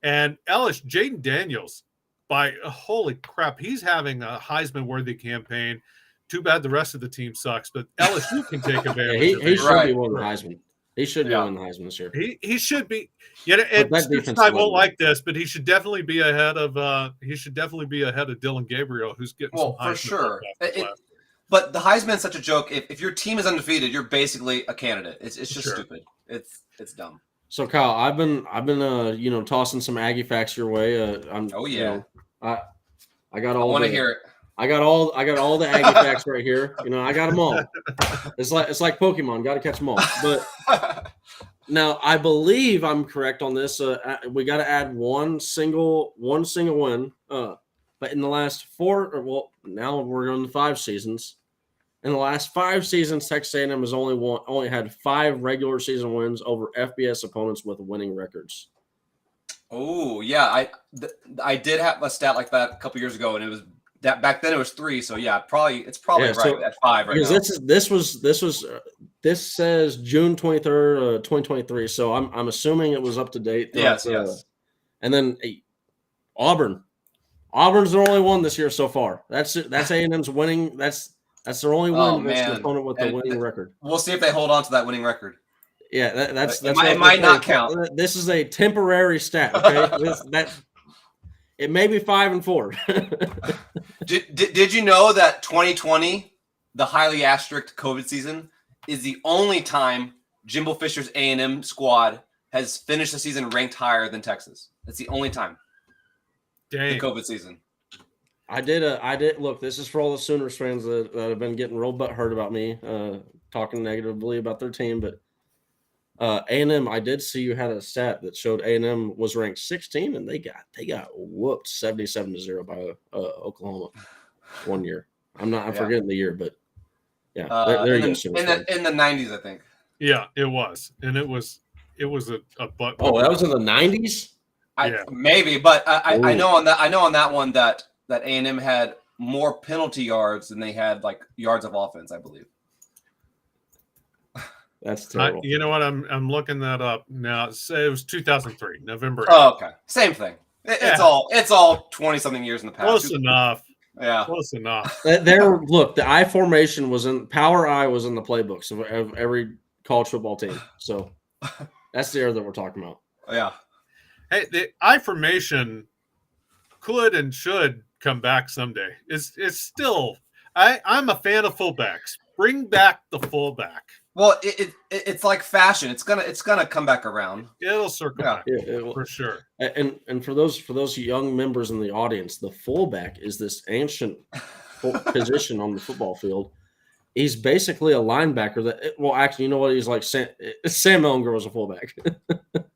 Speaker 1: And Jaden Daniels, holy crap, he's having a Heisman-worthy campaign. Too bad the rest of the team sucks, but LSU can take advantage.
Speaker 2: He should be winning the Heisman. He should be winning the Heisman this year.
Speaker 1: He should be. Yeah, I won't like this, but he should definitely be ahead of. Dylan Gabriel, who's getting some Heisman
Speaker 4: for sure. But the Heisman is such a joke. If your team is undefeated, you're basically a candidate. It's just stupid. It's dumb.
Speaker 2: So Kyle, I've been tossing some Aggie facts your way. I got all.
Speaker 4: I want to hear it.
Speaker 2: I got all the Aggie facts right here. I got them all. It's like Pokemon, got to catch them all. But now I believe I'm correct on this. We got to add one single win. But in the last now we're on the 5 seasons. In the last 5 seasons, Texas A&M has only had 5 regular season wins over FBS opponents with winning records.
Speaker 4: Oh yeah, I did have a stat like that a couple years ago, and it was that back then it was 3. So yeah, it's probably right at 5 right now. This says June 23rd, 2023. So I'm assuming it was up to date.
Speaker 2: Yes. And then Auburn's the only one this year so far. That's A&M's winning. That's their only win against an opponent with a winning record.
Speaker 4: We'll see if they hold on to that winning record.
Speaker 2: Yeah, that's
Speaker 4: it might not count.
Speaker 2: This is a temporary stat. Okay, it may be 5-4.
Speaker 4: Did you know that 2020, the highly asterisked COVID season, is the only time Jimbo Fisher's A&M squad has finished the season ranked higher than Texas? That's the only time.
Speaker 1: Dang.
Speaker 4: The COVID season.
Speaker 2: I did look. This is for all the Sooners fans that have been getting real butthurt about me talking negatively about their team. But A&M, I did see you had a stat that showed A&M was ranked 16, and they got whooped 77-0 by Oklahoma one year. I'm forgetting the year, but yeah, there you go.
Speaker 4: In the 90s, I think.
Speaker 1: Yeah, it was, and it was a butt.
Speaker 2: Oh, that was in the 90s.
Speaker 4: Maybe, but I know on that one that A&M had more penalty yards than they had like yards of offense, I believe.
Speaker 2: That's terrible.
Speaker 1: You know what? I'm looking that up now. It was 2003, November 8th.
Speaker 4: Oh, okay. Same thing. It's all 20-something years in the past.
Speaker 1: Close enough.
Speaker 4: Yeah.
Speaker 1: Close enough.
Speaker 2: Look, the I formation Power I was in the playbooks of every college football team. So that's the era that we're talking about.
Speaker 4: Yeah.
Speaker 1: Hey, the I formation could and should come back someday. It's still, I'm a fan of fullbacks. Bring back the fullback.
Speaker 4: Well, it's like fashion. It's gonna come back around.
Speaker 1: It'll circle back for sure.
Speaker 2: And for those young members in the audience, the fullback is this ancient position on the football field. He's basically a linebacker. Actually, you know what? He's like Sam Ellinger was a fullback.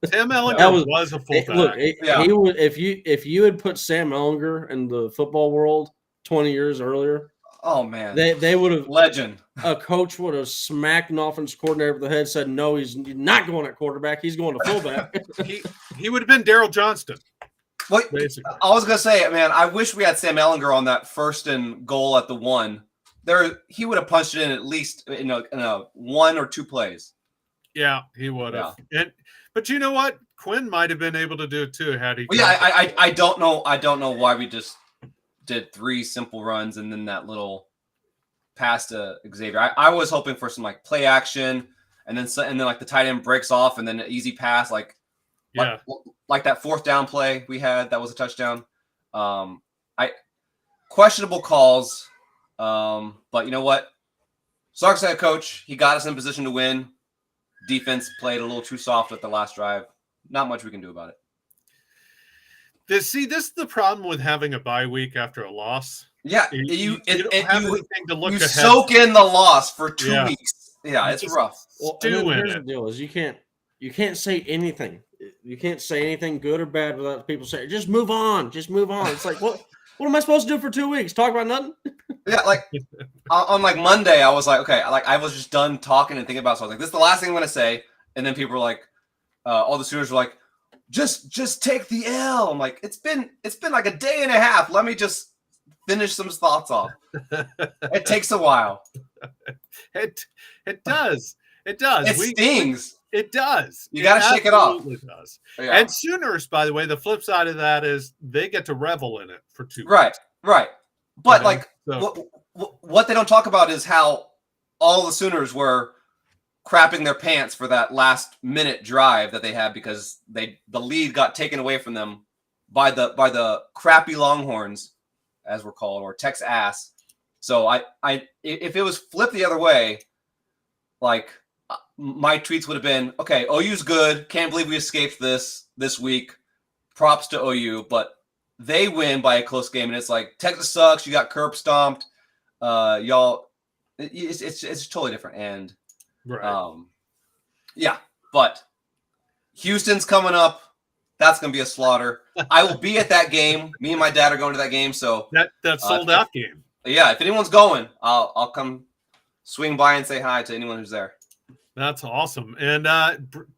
Speaker 1: Sam Ellinger was a fullback.
Speaker 2: Look, he would if you had put Sam Ellinger in the football world 20 years earlier.
Speaker 4: Oh man,
Speaker 2: they would have
Speaker 4: legend.
Speaker 2: A coach would have smacked an offensive coordinator over the head, said, "No, he's not going at quarterback. He's going to fullback."
Speaker 1: he would have been Daryl Johnston.
Speaker 4: What?
Speaker 1: Basically,
Speaker 4: I was gonna say, man, I wish we had Sam Ellinger on that 1st and goal at the 1. He would have punched it in at least in a 1 or 2 plays.
Speaker 1: Yeah, he would have. Yeah. But you know what? Quinn might have been able to do it too had he.
Speaker 4: Well, yeah, I don't know. I don't know why we just did 3 simple runs and then that little pass to Xavier. I was hoping for some like play action and then like the tight end breaks off and then an easy pass like that 4th down play we had that was a touchdown. Questionable calls, but you know what? Sark's head coach, he got us in position to win. Defense played a little too soft at the last drive. Not much we can do about it.
Speaker 1: This is the problem with having a bye week after a loss.
Speaker 4: Yeah,
Speaker 1: you don't have anything to look ahead.
Speaker 4: Soak in the loss for 2 weeks. Yeah, it's rough.
Speaker 2: Here's the deal: is you can't say anything. You can't say anything good or bad without people saying, "Just move on. Just move on." It's like, what am I supposed to do for 2 weeks? Talk about nothing?
Speaker 4: Yeah, like on like Monday, I was like, okay, like I was just done talking and thinking about it. So I was like, this is the last thing I'm gonna say. And then people were like, all the Sooners were like, just take the L. I'm like, it's been like a day and a half. Let me just finish some thoughts off. It takes a while.
Speaker 1: It does. It does.
Speaker 4: It stings.
Speaker 1: It does.
Speaker 4: You got to shake it off.
Speaker 1: It does.
Speaker 4: Yeah.
Speaker 1: And Sooners, by the way, the flip side of that is they get to revel in it for 2 weeks.
Speaker 4: Right. But what they don't talk about is how all the Sooners were crapping their pants for that last minute drive that they had because the lead got taken away from them by the crappy Longhorns, as we're called, or Tex ass. So if it was flipped the other way, like my tweets would have been, okay, OU's good. Can't believe we escaped this week. Props to OU, but they win by a close game, and it's like Texas sucks. You got curb stomped. Y'all, it's totally different. And but Houston's coming up. That's gonna be a slaughter. I will be at that game. Me and my dad are going to that game. So
Speaker 1: that sold out game.
Speaker 4: Yeah, if anyone's going, I'll come swing by and say hi to anyone who's there.
Speaker 1: That's awesome. And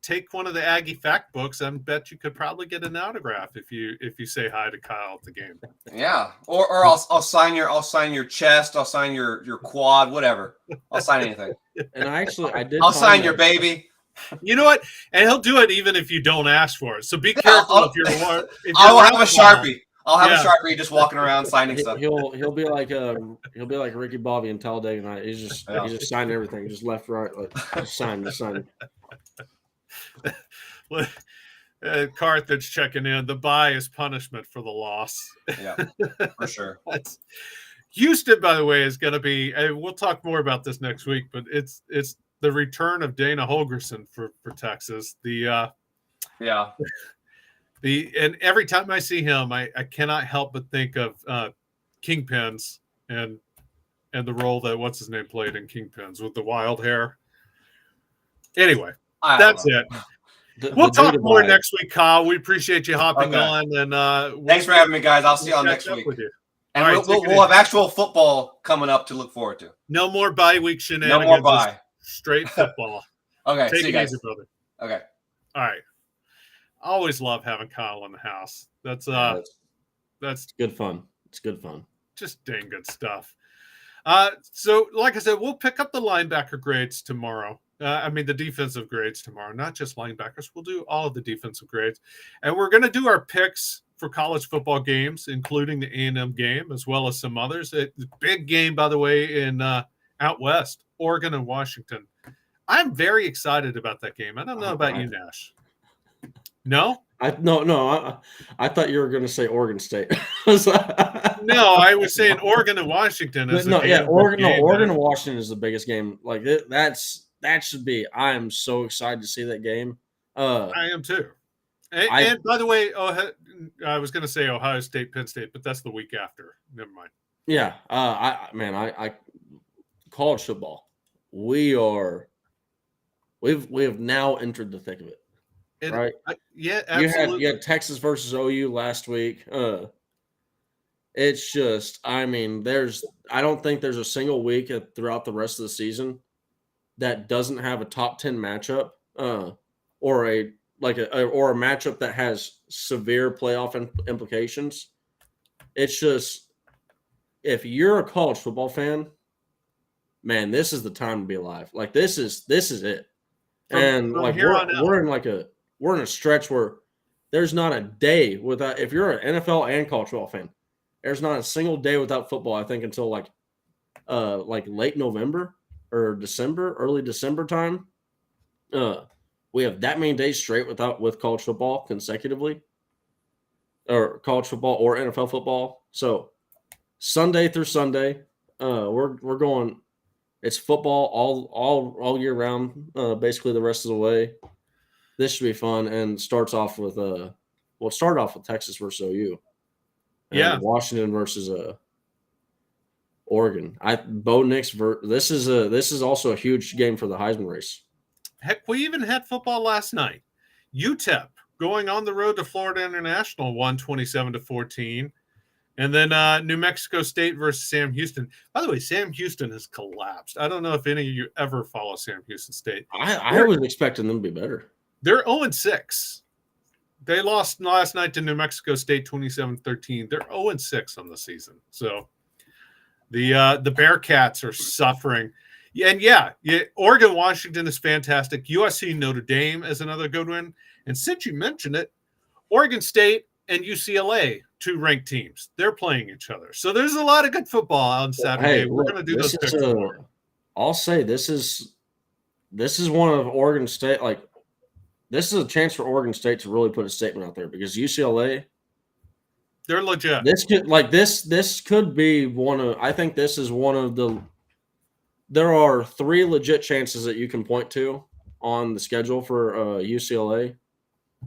Speaker 1: take one of the Aggie fact books. I bet you could probably get an autograph if you say hi to Kyle at the game.
Speaker 4: Yeah, or I'll sign your chest. I'll sign your quad, whatever. I'll sign anything.
Speaker 2: And I did.
Speaker 4: I'll sign your baby.
Speaker 1: You know what? And he'll do it even if you don't ask for it. So be careful if you're.
Speaker 4: I will have a Sharpie. I'll have a Sharpie just walking around signing stuff.
Speaker 2: He'll be like Ricky Bobby in Talladega Night. He's just signing everything, just left, right, like just sign.
Speaker 1: Carthage checking in. The bye is punishment for the loss.
Speaker 4: Yeah, for sure.
Speaker 1: Houston, by the way, is going to be. We'll talk more about this next week, but it's the return of Dana Holgerson for Texas. And every time I see him, I cannot help but think of Kingpins and the role that what's his name played in Kingpins with the wild hair. Anyway, that's it. We'll talk more next week, Kyle. We appreciate you hopping on, and
Speaker 4: thanks for having me, guys. I'll see y'all next week. And we'll have actual football coming up to look forward to.
Speaker 1: No more bye week shenanigans.
Speaker 4: No more bye.
Speaker 1: Straight football.
Speaker 4: Okay,
Speaker 1: take
Speaker 4: see you
Speaker 1: it
Speaker 4: guys.
Speaker 1: easy, brother.
Speaker 4: Okay.
Speaker 1: All right. I always love having Kyle in the house. That's
Speaker 2: good fun. It's good fun.
Speaker 1: Just dang good stuff. So like I said, we'll pick up the linebacker grades tomorrow. The defensive grades tomorrow, not just linebackers. We'll do all of the defensive grades. And we're going to do our picks for college football games, including the A&M game, as well as some others. A big game, by the way, in out west, Oregon and Washington. I'm very excited about that game. I don't know about you, Nash. No?
Speaker 2: I thought you were going to say Oregon State.
Speaker 1: No, I was saying Oregon and Washington is
Speaker 2: No,
Speaker 1: the
Speaker 2: yeah,
Speaker 1: damn
Speaker 2: Oregon.
Speaker 1: good
Speaker 2: No,
Speaker 1: game,
Speaker 2: Oregon
Speaker 1: man.
Speaker 2: and Washington is the biggest game. Like that should be. I am so excited to see that game.
Speaker 1: I am too. And,
Speaker 2: I
Speaker 1: and by the way, I was going to say Ohio State, Penn State, but that's the week after. Never mind.
Speaker 2: yeah. I college football. We have now entered the thick of it. Right.
Speaker 1: Yeah,
Speaker 2: You
Speaker 1: absolutely.
Speaker 2: had Texas versus OU last week. It's just, I mean, I don't think there's a single week throughout the rest of the season that doesn't have a top 10 matchup, or a matchup that has severe playoff implications. It's just, if you're a college football fan, man, this is the time to be alive. Like this is it.
Speaker 1: From
Speaker 2: Like
Speaker 1: here on out.
Speaker 2: we're in a stretch where there's not a day without, if you're an NFL and college football fan, there's not a single day without football, I think, until like late November or December, early December time. We have that many days straight with college football consecutively, or college football or NFL football. So Sunday through Sunday, we're going. It's football all year round, basically the rest of the way. This should be fun, and starts off with Texas versus OU.
Speaker 1: Yeah.
Speaker 2: Washington versus Oregon. Bo Nix. This is also a huge game for the Heisman race.
Speaker 1: Heck, we even had football last night. UTEP going on the road to Florida International, won 27-14. And then New Mexico State versus Sam Houston. By the way, Sam Houston has collapsed. I don't know if any of you ever follow Sam Houston State.
Speaker 2: I was expecting them to be better.
Speaker 1: They're 0-6. They lost last night to New Mexico State 27-13. They're 0-6 on the season. So the Bearcats are suffering. And Oregon, Washington is fantastic. USC, Notre Dame is another good one. And since you mentioned it, Oregon State and UCLA, two ranked teams. They're playing each other. So there's a lot of good football on Saturday.
Speaker 2: Hey,
Speaker 1: we're going to do those picks tomorrow.
Speaker 2: I'll say this is one of Oregon State, like, this is a chance for Oregon State to really put a statement out there, because UCLA,
Speaker 1: they're legit.
Speaker 2: This could be one of, I think this is one of there are three legit chances that you can point to on the schedule for UCLA.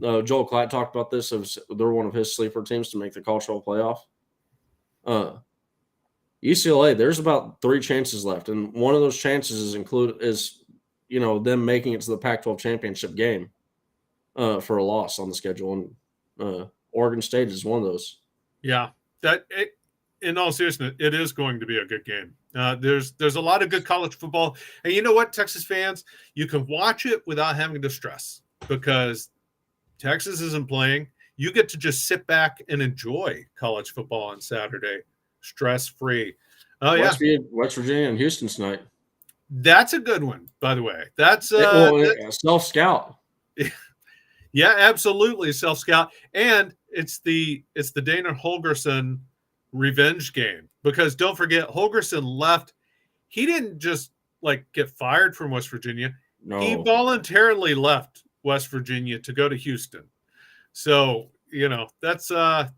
Speaker 2: Joel Klatt talked about this. They're one of his sleeper teams to make the college football playoff. UCLA, there's about three chances left, and one of those chances is them making it to the Pac-12 championship game for a loss on the schedule, and Oregon State is one of those.
Speaker 1: Yeah, in all seriousness, it is going to be a good game. There's a lot of good college football, and you know what, Texas fans, you can watch it without having to stress, because Texas isn't playing. You get to just sit back and enjoy college football on Saturday, stress-free.
Speaker 2: West Virginia and Houston tonight.
Speaker 1: That's a good one, by the way. That's
Speaker 2: self-scout.
Speaker 1: Yeah, absolutely, self-scout. And it's the Dana Holgorsen revenge game, because don't forget, Holgorsen left. He didn't just get fired from West Virginia.
Speaker 2: No.
Speaker 1: He voluntarily left West Virginia to go to Houston. So, that's an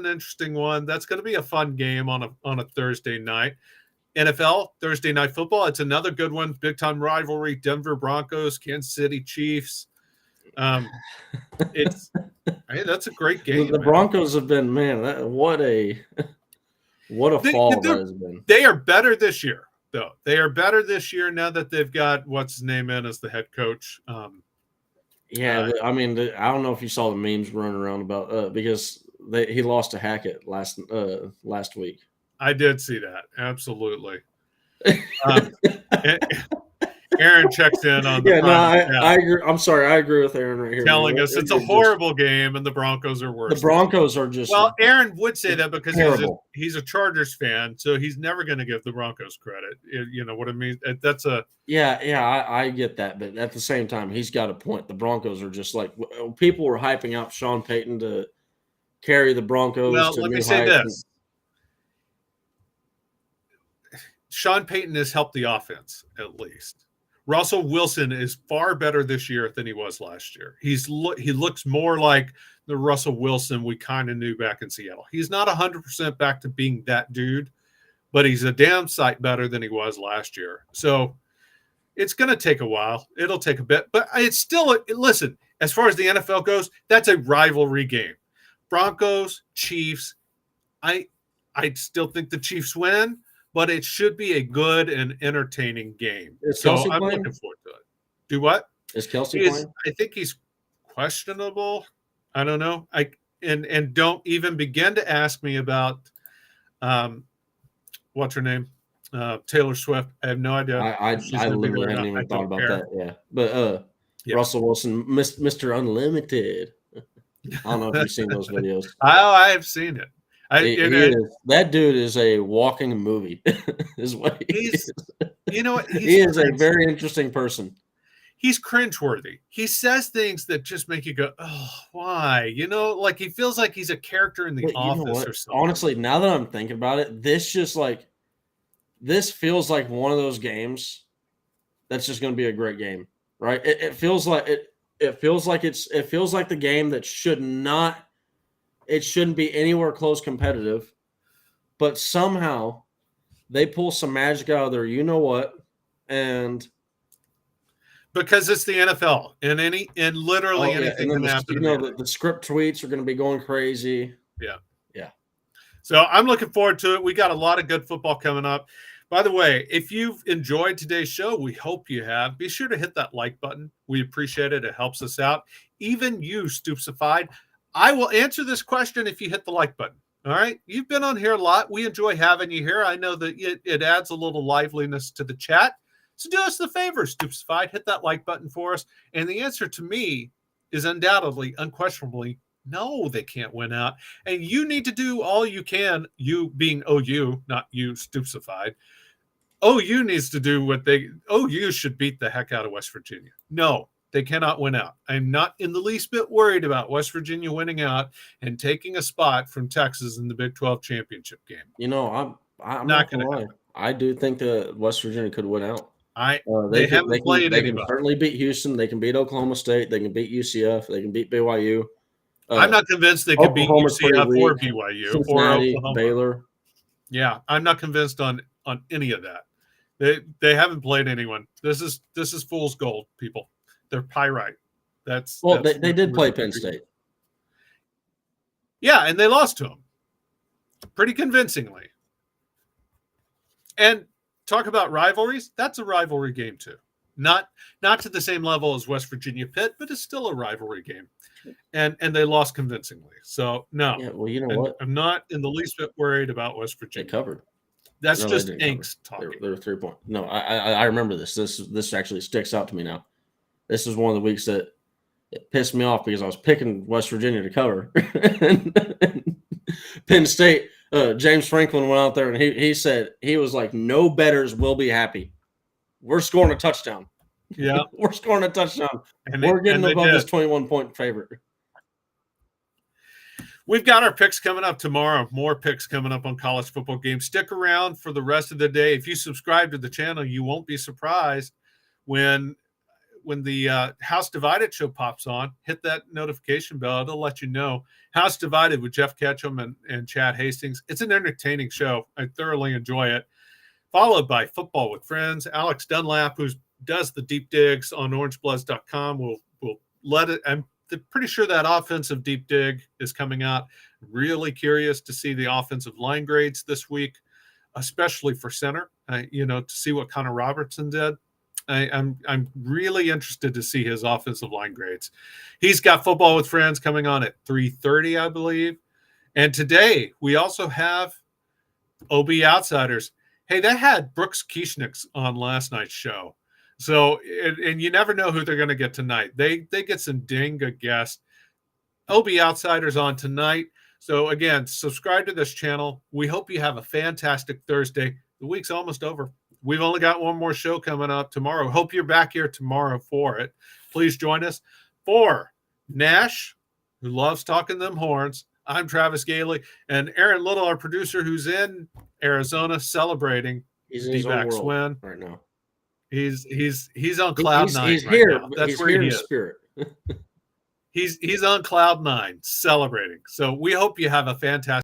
Speaker 1: interesting one. That's going to be a fun game on a Thursday night. NFL, Thursday Night Football, it's another good one. Big time rivalry, Denver Broncos, Kansas City Chiefs. That's a great game.
Speaker 2: The Broncos have been, what a fall that has been.
Speaker 1: They are better this year, though. They are better this year now that they've got what's his name in as the head coach.
Speaker 2: I don't know if you saw the memes running around about because he lost to Hackett last week.
Speaker 1: I did see that, absolutely. Aaron checks in on the
Speaker 2: I agree. I'm sorry, I agree with Aaron right here.
Speaker 1: Telling us it's a horrible game and the Broncos are worse.
Speaker 2: The Broncos are just
Speaker 1: Aaron would say that because he's a Chargers fan, so he's never going to give the Broncos credit. You know what I mean? That's a
Speaker 2: I get that, but at the same time, he's got a point. The Broncos are just people were hyping up Sean Payton to carry the Broncos.
Speaker 1: Well,
Speaker 2: to
Speaker 1: let
Speaker 2: new
Speaker 1: me say
Speaker 2: heights.
Speaker 1: this. Sean Payton has helped the offense, at least. Russell Wilson is far better this year than he was last year. He looks more like the Russell Wilson we kind of knew back in Seattle. He's not 100% back to being that dude, but he's a damn sight better than he was last year. So it's going to take a while. It'll take a bit, but it's still, listen, as far as the NFL goes, that's a rivalry game. Broncos, Chiefs, I still think the Chiefs win, but it should be a good and entertaining game.
Speaker 2: Is
Speaker 1: So
Speaker 2: Kelsey
Speaker 1: I'm
Speaker 2: playing?
Speaker 1: looking forward to it. Do what?
Speaker 2: Is Kelsey playing?
Speaker 1: I think he's questionable. I don't know. And don't even begin to ask me about what's her name? Taylor Swift. I have no idea.
Speaker 2: I literally haven't even thought about that. Yeah. But Russell Wilson, Mr. Unlimited. I don't know if you've seen those videos.
Speaker 1: I have seen it.
Speaker 2: That dude is a walking movie. Is what he is.
Speaker 1: You know what?
Speaker 2: He is a very interesting person.
Speaker 1: He's cringeworthy. He says things that just make you go, "Oh, why?" You know, like he feels like he's a character in The Office or something.
Speaker 2: Honestly, now that I'm thinking about it, this feels like one of those games that's just going to be a great game, right? It feels like the game that shouldn't be anywhere close competitive, but somehow they pull some magic out of there. You know what? And
Speaker 1: because it's the NFL, and literally anything can happen.
Speaker 2: The script tweets are going to be going crazy.
Speaker 1: Yeah.
Speaker 2: So
Speaker 1: I'm looking forward to it. We got a lot of good football coming up. By the way, if you've enjoyed today's show, we hope you have. Be sure to hit that like button. We appreciate it. It helps us out. Even you, Stoopsified, I will answer this question if you hit the like button. All right? You've been on here a lot. We enjoy having you here. I know that it adds a little liveliness to the chat. So do us the favor, Stoopsified. Hit that like button for us. And the answer to me is undoubtedly, unquestionably, no, they can't win out. And you need to do all you can, you being OU, not you, Stoopsified. OU needs to do OU should beat the heck out of West Virginia. No, they cannot win out. I'm not in the least bit worried about West Virginia winning out and taking a spot from Texas in the Big 12 championship game.
Speaker 2: You know, I'm not going to lie. I do think that West Virginia could win out. They haven't played anybody. They can certainly beat Houston. They can beat Oklahoma State. They can beat UCF. They can beat BYU.
Speaker 1: I'm not convinced they could beat UCF or BYU
Speaker 2: Cincinnati,
Speaker 1: or Oklahoma.
Speaker 2: Baylor.
Speaker 1: Yeah, I'm not convinced on any of that. They haven't played anyone. This is fool's gold, people. They're pyrite.
Speaker 2: They did play Penn State.
Speaker 1: Yeah, and they lost to them pretty convincingly. And talk about rivalries. That's a rivalry game too. Not to the same level as West Virginia Pitt, but it's still a rivalry game. And they lost convincingly. So no.
Speaker 2: Yeah, well, you know what?
Speaker 1: I'm not in the least bit worried about West Virginia.
Speaker 2: They covered.
Speaker 1: That's just angst talking.
Speaker 2: They're 3 point. No, I remember this. This actually sticks out to me now. This is one of the weeks that it pissed me off because I was picking West Virginia to cover. and Penn State, James Franklin went out there and he said, he was like, no bettors will be happy. We're scoring a touchdown.
Speaker 1: Yeah.
Speaker 2: We're scoring a touchdown. And we're getting above this 21-point favorite.
Speaker 1: We've got our picks coming up tomorrow. More picks coming up on college football games. Stick around for the rest of the day. If you subscribe to the channel, you won't be surprised when the House Divided show pops on. Hit that notification bell. It'll let you know. House Divided with Jeff Ketchum and Chad Hastings. It's an entertaining show. I thoroughly enjoy it. Followed by Football with Friends. Alex Dunlap, who does the deep digs on orangebloods.com, will let it. I'm pretty sure that offensive deep dig is coming out. Really curious to see the offensive line grades this week, especially for center. To see what Connor Robertson did. I'm really interested to see his offensive line grades. He's got Football with Friends coming on at 3:30, I believe. And today we also have OB Outsiders. Hey, they had Brooks Kieschniks on last night's show. So, and you never know who they're going to get tonight. They get some dang good guests. OB Outsiders on tonight. So, again, subscribe to this channel. We hope you have a fantastic Thursday. The week's almost over. We've only got one more show coming up tomorrow. Hope you're back here tomorrow for it. Please join us. For Nash, who loves talking them horns, I'm Travis Gailey, and Aaron Little, our producer, who's in Arizona celebrating
Speaker 2: He's in his own world
Speaker 1: win
Speaker 2: right now.
Speaker 1: He's on cloud nine.
Speaker 2: He's
Speaker 1: right
Speaker 2: here.
Speaker 1: now. That's
Speaker 2: He's
Speaker 1: where
Speaker 2: here
Speaker 1: he
Speaker 2: in
Speaker 1: is.
Speaker 2: spirit.
Speaker 1: He's on cloud nine, celebrating. So we hope you have a fantastic